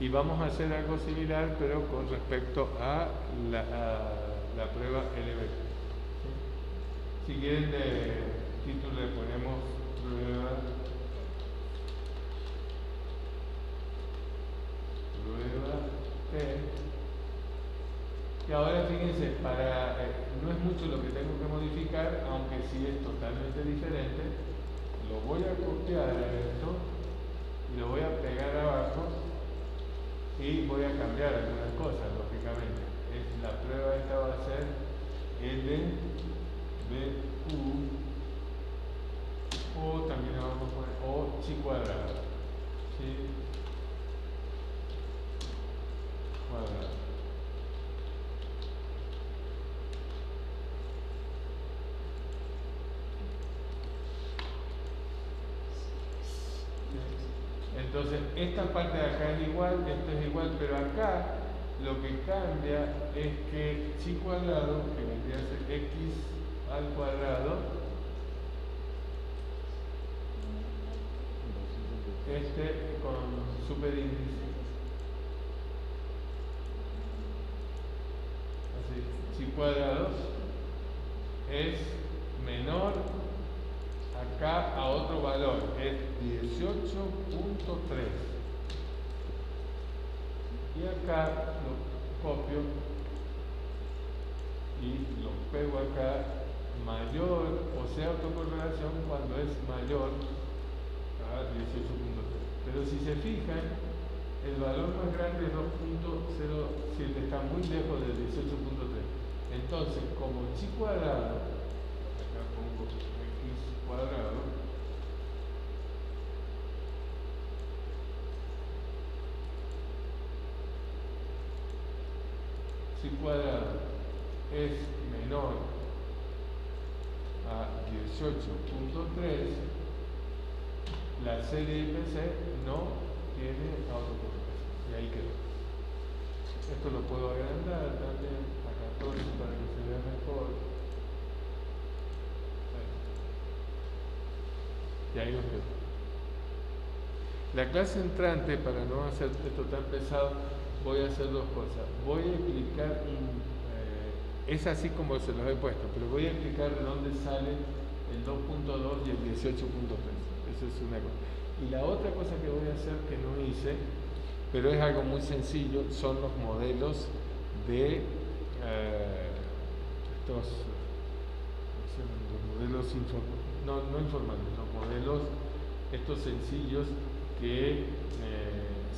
S2: Y vamos a hacer algo similar pero con respecto a la prueba LB. ¿Sí? Si quieren de título le ponemos prueba T. Y ahora fíjense, no es mucho lo que tengo que modificar, aunque sí es totalmente diferente. Lo voy a copiar a esto y lo voy a pegar abajo y voy a cambiar algunas cosas, lógicamente. La prueba esta va a ser LBQ o también le vamos a poner O chi cuadrado. ¿Sí? Cuadrado. Entonces, esta parte de acá es igual, esto es igual, pero acá lo que cambia es que chi cuadrado, que vendría a ser x al cuadrado, con superíndice, así, chi cuadrado es menor acá a otro valor, es 18.3. Y acá lo copio y lo pego acá, mayor, o sea, autocorrelación cuando es mayor a 18.3. Pero si se fijan, el valor más grande es 2.07, está muy lejos del 18.3. Entonces, como chi cuadrado, acá pongo x cuadrado, chi cuadrado es menor a 18.3, la serie IPC no tiene autocorrelación. Y ahí quedó. Esto lo puedo agrandar también a 14 para que se vea mejor. Y ahí nos quedó. La clase entrante, para no hacer esto tan pesado, voy a hacer dos cosas. Voy a explicar, es así como se los he puesto, pero voy a explicar dónde sale el 2.2 y el 18.3. Eso es una cosa. Y la otra cosa que voy a hacer que no hice, pero es algo muy sencillo, son los modelos de los modelos no informales, los modelos estos sencillos que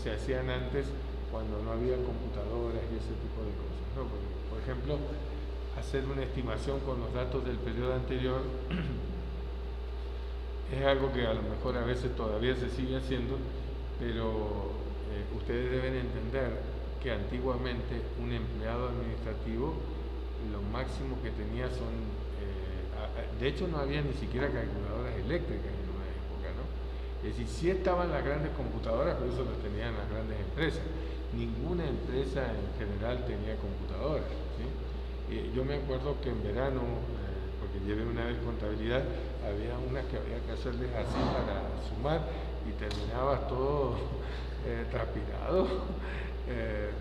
S2: se hacían antes cuando no había computadoras y ese tipo de cosas, ¿no? Por ejemplo, hacer una estimación con los datos del periodo anterior es algo que a lo mejor a veces todavía se sigue haciendo, pero ustedes deben entender que antiguamente un empleado administrativo lo máximo que tenía son, de hecho no había ni siquiera calculadoras eléctricas en una época, ¿no? Es decir, sí estaban las grandes computadoras, pero eso lo tenían las grandes empresas. Ninguna empresa en general tenía computadoras, ¿sí? Yo me acuerdo que en verano, porque llevé una vez contabilidad, había unas que había que hacerles así para sumar y terminabas todo transpirado,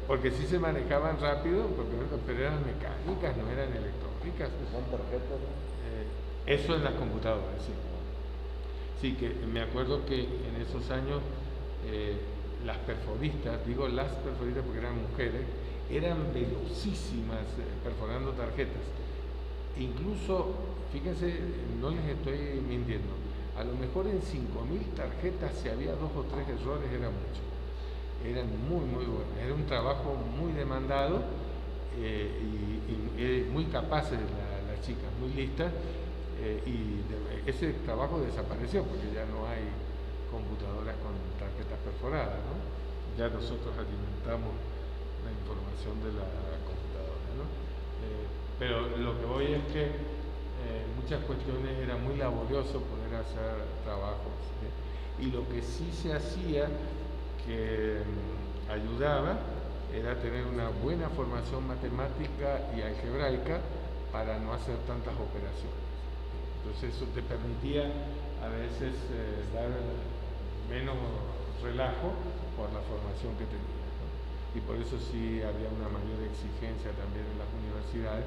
S2: porque sí se manejaban rápido, pero eran mecánicas, no eran electrónicas.
S5: Son tarjetas, ¿no?
S2: Eso en las computadoras, sí. Sí, que me acuerdo que en esos años las perforistas, digo las perforistas porque eran mujeres, eran velocísimas perforando tarjetas. Incluso, fíjense, no les estoy mintiendo, a lo mejor en 5.000 tarjetas si había 2 o 3 errores era mucho. Eran muy buenos, era un trabajo muy demandado y muy capaces las chicas, muy listas, ese trabajo desapareció porque ya no hay computadoras con tarjetas perforadas, ¿no? Ya nosotros alimentamos la información de la computadora, ¿no? Pero lo que voy es que muchas cuestiones era muy laborioso poder hacer trabajos, ¿sí? Y lo que sí se hacía que ayudaba era tener una buena formación matemática y algebraica para no hacer tantas operaciones. Entonces eso te permitía a veces dar menos relajo por la formación que tenías, ¿no? Y por eso sí había una mayor exigencia también en las universidades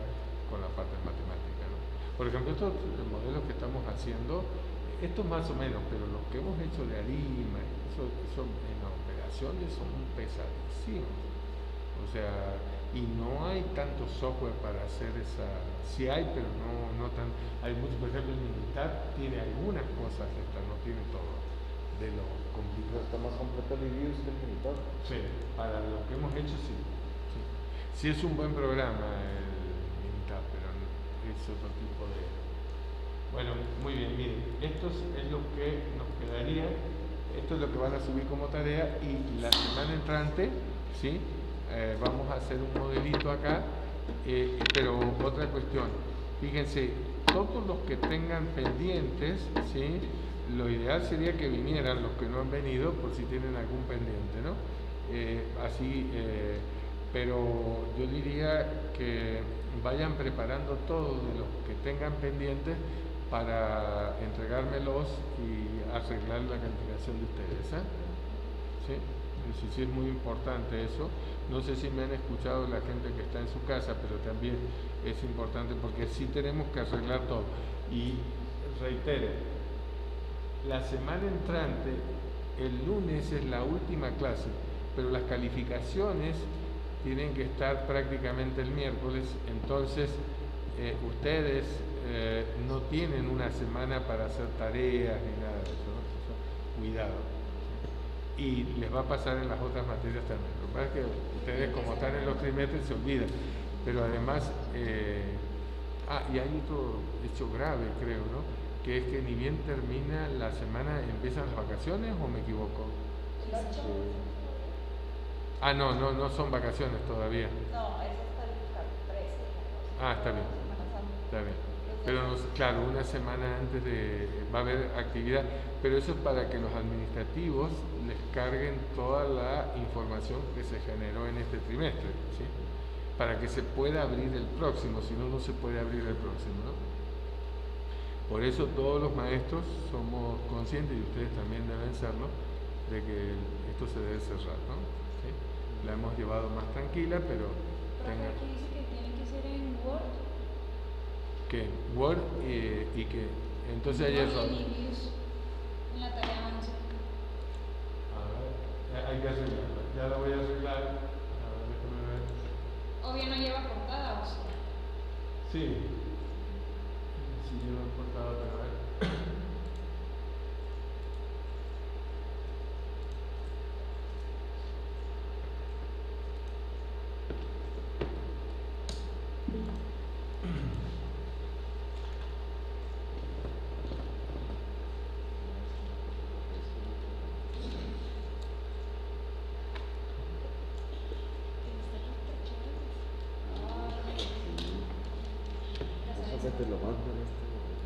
S2: con la parte matemática, ¿no? Por ejemplo, estos modelos que estamos haciendo, estos más o menos, pero los que hemos hecho de ARIMA, eso en las operaciones son pesadísimos. O sea, y no hay tanto software para hacer esa, sí hay, pero no tan, hay mucho, por ejemplo, el militar tiene algunas cosas extras, no tiene todo de lo complicado.
S5: Está más completo el IBIUS que el militar.
S2: Sí, para lo que hemos hecho sí. Sí es un buen programa el militar, pero es otro tipo de... Bueno, muy bien, miren, esto es lo que nos quedaría, esto es lo que van a subir como tarea y la semana entrante, ¿sí? Vamos a hacer un modelito acá, pero otra cuestión, fíjense, todos los que tengan pendientes, ¿sí? Lo ideal sería que vinieran los que no han venido por si tienen algún pendiente, ¿no? Pero yo diría que vayan preparando todos de los que tengan pendientes para entregármelos y arreglar la calificación de ustedes, ¿sí? Sí, es muy importante eso. No sé si me han escuchado la gente que está en su casa, pero también es importante porque sí tenemos que arreglar todo. Y reitero, la semana entrante, el lunes es la última clase, pero las calificaciones tienen que estar prácticamente el miércoles, entonces ustedes no tienen una semana para hacer tareas ni nada de eso, ¿no? Cuidado. Y les va a pasar en las otras materias también. Lo que pasa es que ustedes, como están en los trimestres, se olvidan. Pero además, y hay otro hecho grave, creo, ¿no? Que es que ni bien termina la semana, ¿empiezan las vacaciones o me equivoco? No son vacaciones todavía.
S4: No, eso está el 13.
S2: Está bien. Está bien. Pero claro, una semana antes va a haber actividad, pero eso es para que los administrativos les carguen toda la información que se generó en este trimestre, ¿sí? Para que se pueda abrir el próximo, si no, no se puede abrir el próximo, ¿no? Por eso todos los maestros somos conscientes, y ustedes también deben serlo, de que esto se debe cerrar, ¿no? ¿Sí? La hemos llevado más tranquila, pero tengan...
S9: Aquí dice que tiene que ser en Word.
S2: ¿Qué? Word y que entonces hay error.
S9: En la tarea 11.
S2: A ver, hay que arreglarla. Ya la voy a arreglar. A ver, déjame ver.
S9: Obvio no lleva portada, ¿o sí?
S2: Sí. Sí lleva portada, pero a ver.
S5: Eso te lo mando en este momento.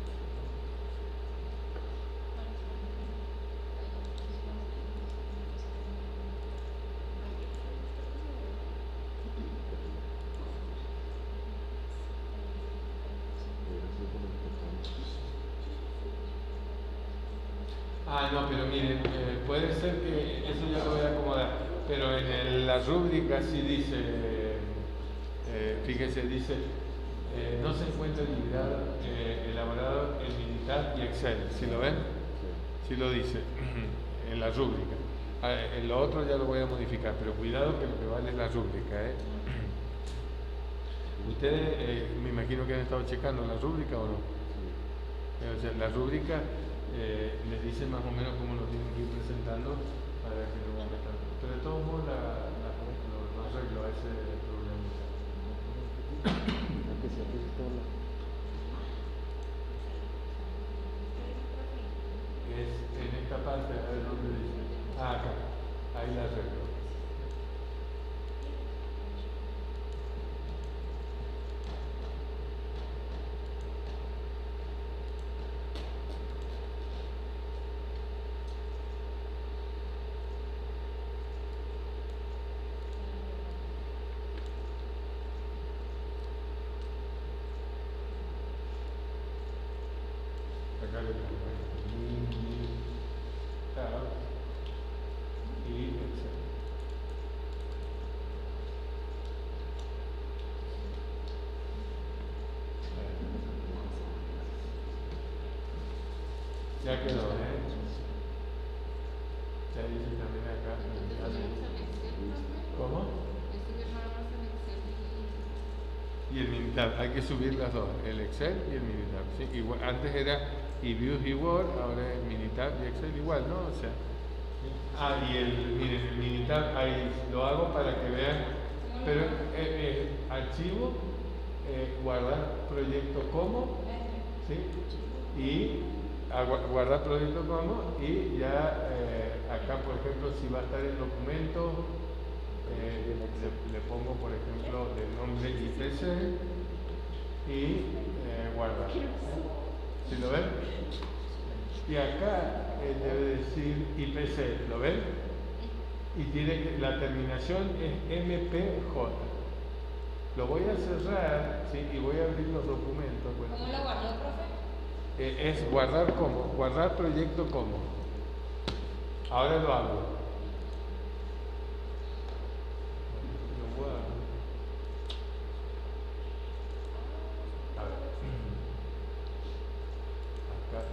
S2: No, pero miren, puede ser que eso ya lo voy a acomodar, pero en la rúbrica sí dice, fíjense, dice, no se encuentra liberado, elaborado en Minitab y Excel, ¿sí lo ven? Sí lo dice, en la rúbrica. En lo otro ya lo voy a modificar, pero cuidado que lo que vale es la rúbrica, ¿eh? Ustedes, me imagino que han estado checando la rúbrica o no. O sea, la rúbrica les dice más o menos cómo lo tienen que ir presentando para que no metan. Pero de todos modos lo arreglo a ese problema. Es en esta parte, a ver dónde dice. Acá, ahí la arreglo. Acá le pongo Tab y Excel. Ya quedó, Ya dice también acá. ¿Cómo? Y el Minitab, hay que subir las dos, el Excel y el Minitab, ¿sí? Igual, antes era eViews y Word, ahora es Minitab y Excel igual, ¿no? O sea, miren, el Minitab ahí lo hago para que vean, pero archivo, guardar proyecto como, ¿sí? Y guardar proyecto como, y ya acá, por ejemplo, si va a estar el documento, le pongo, por ejemplo, el nombre IPC y guardar. ¿Sí lo ven? Y acá debe decir IPC, ¿lo ven? Y tiene la terminación es MPJ. Lo voy a cerrar, ¿sí? Y voy a abrir los documentos. Bueno.
S9: ¿Cómo lo guardó, profe?
S2: Es guardar como, guardar proyecto como. Ahora lo hago.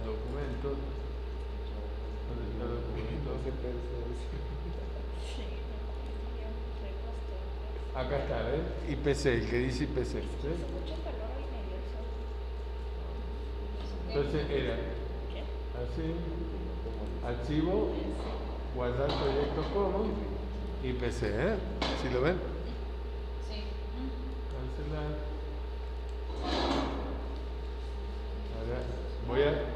S2: Documentos. ¿Dónde está el documento? Acá está, ¿ves? IPC, el que dice IPC. ¿Ves? Entonces era así, archivo, guardar proyecto como, IPC, ¿eh? ¿Sí lo ven?
S9: Sí.
S2: Cancelar. Ahora voy a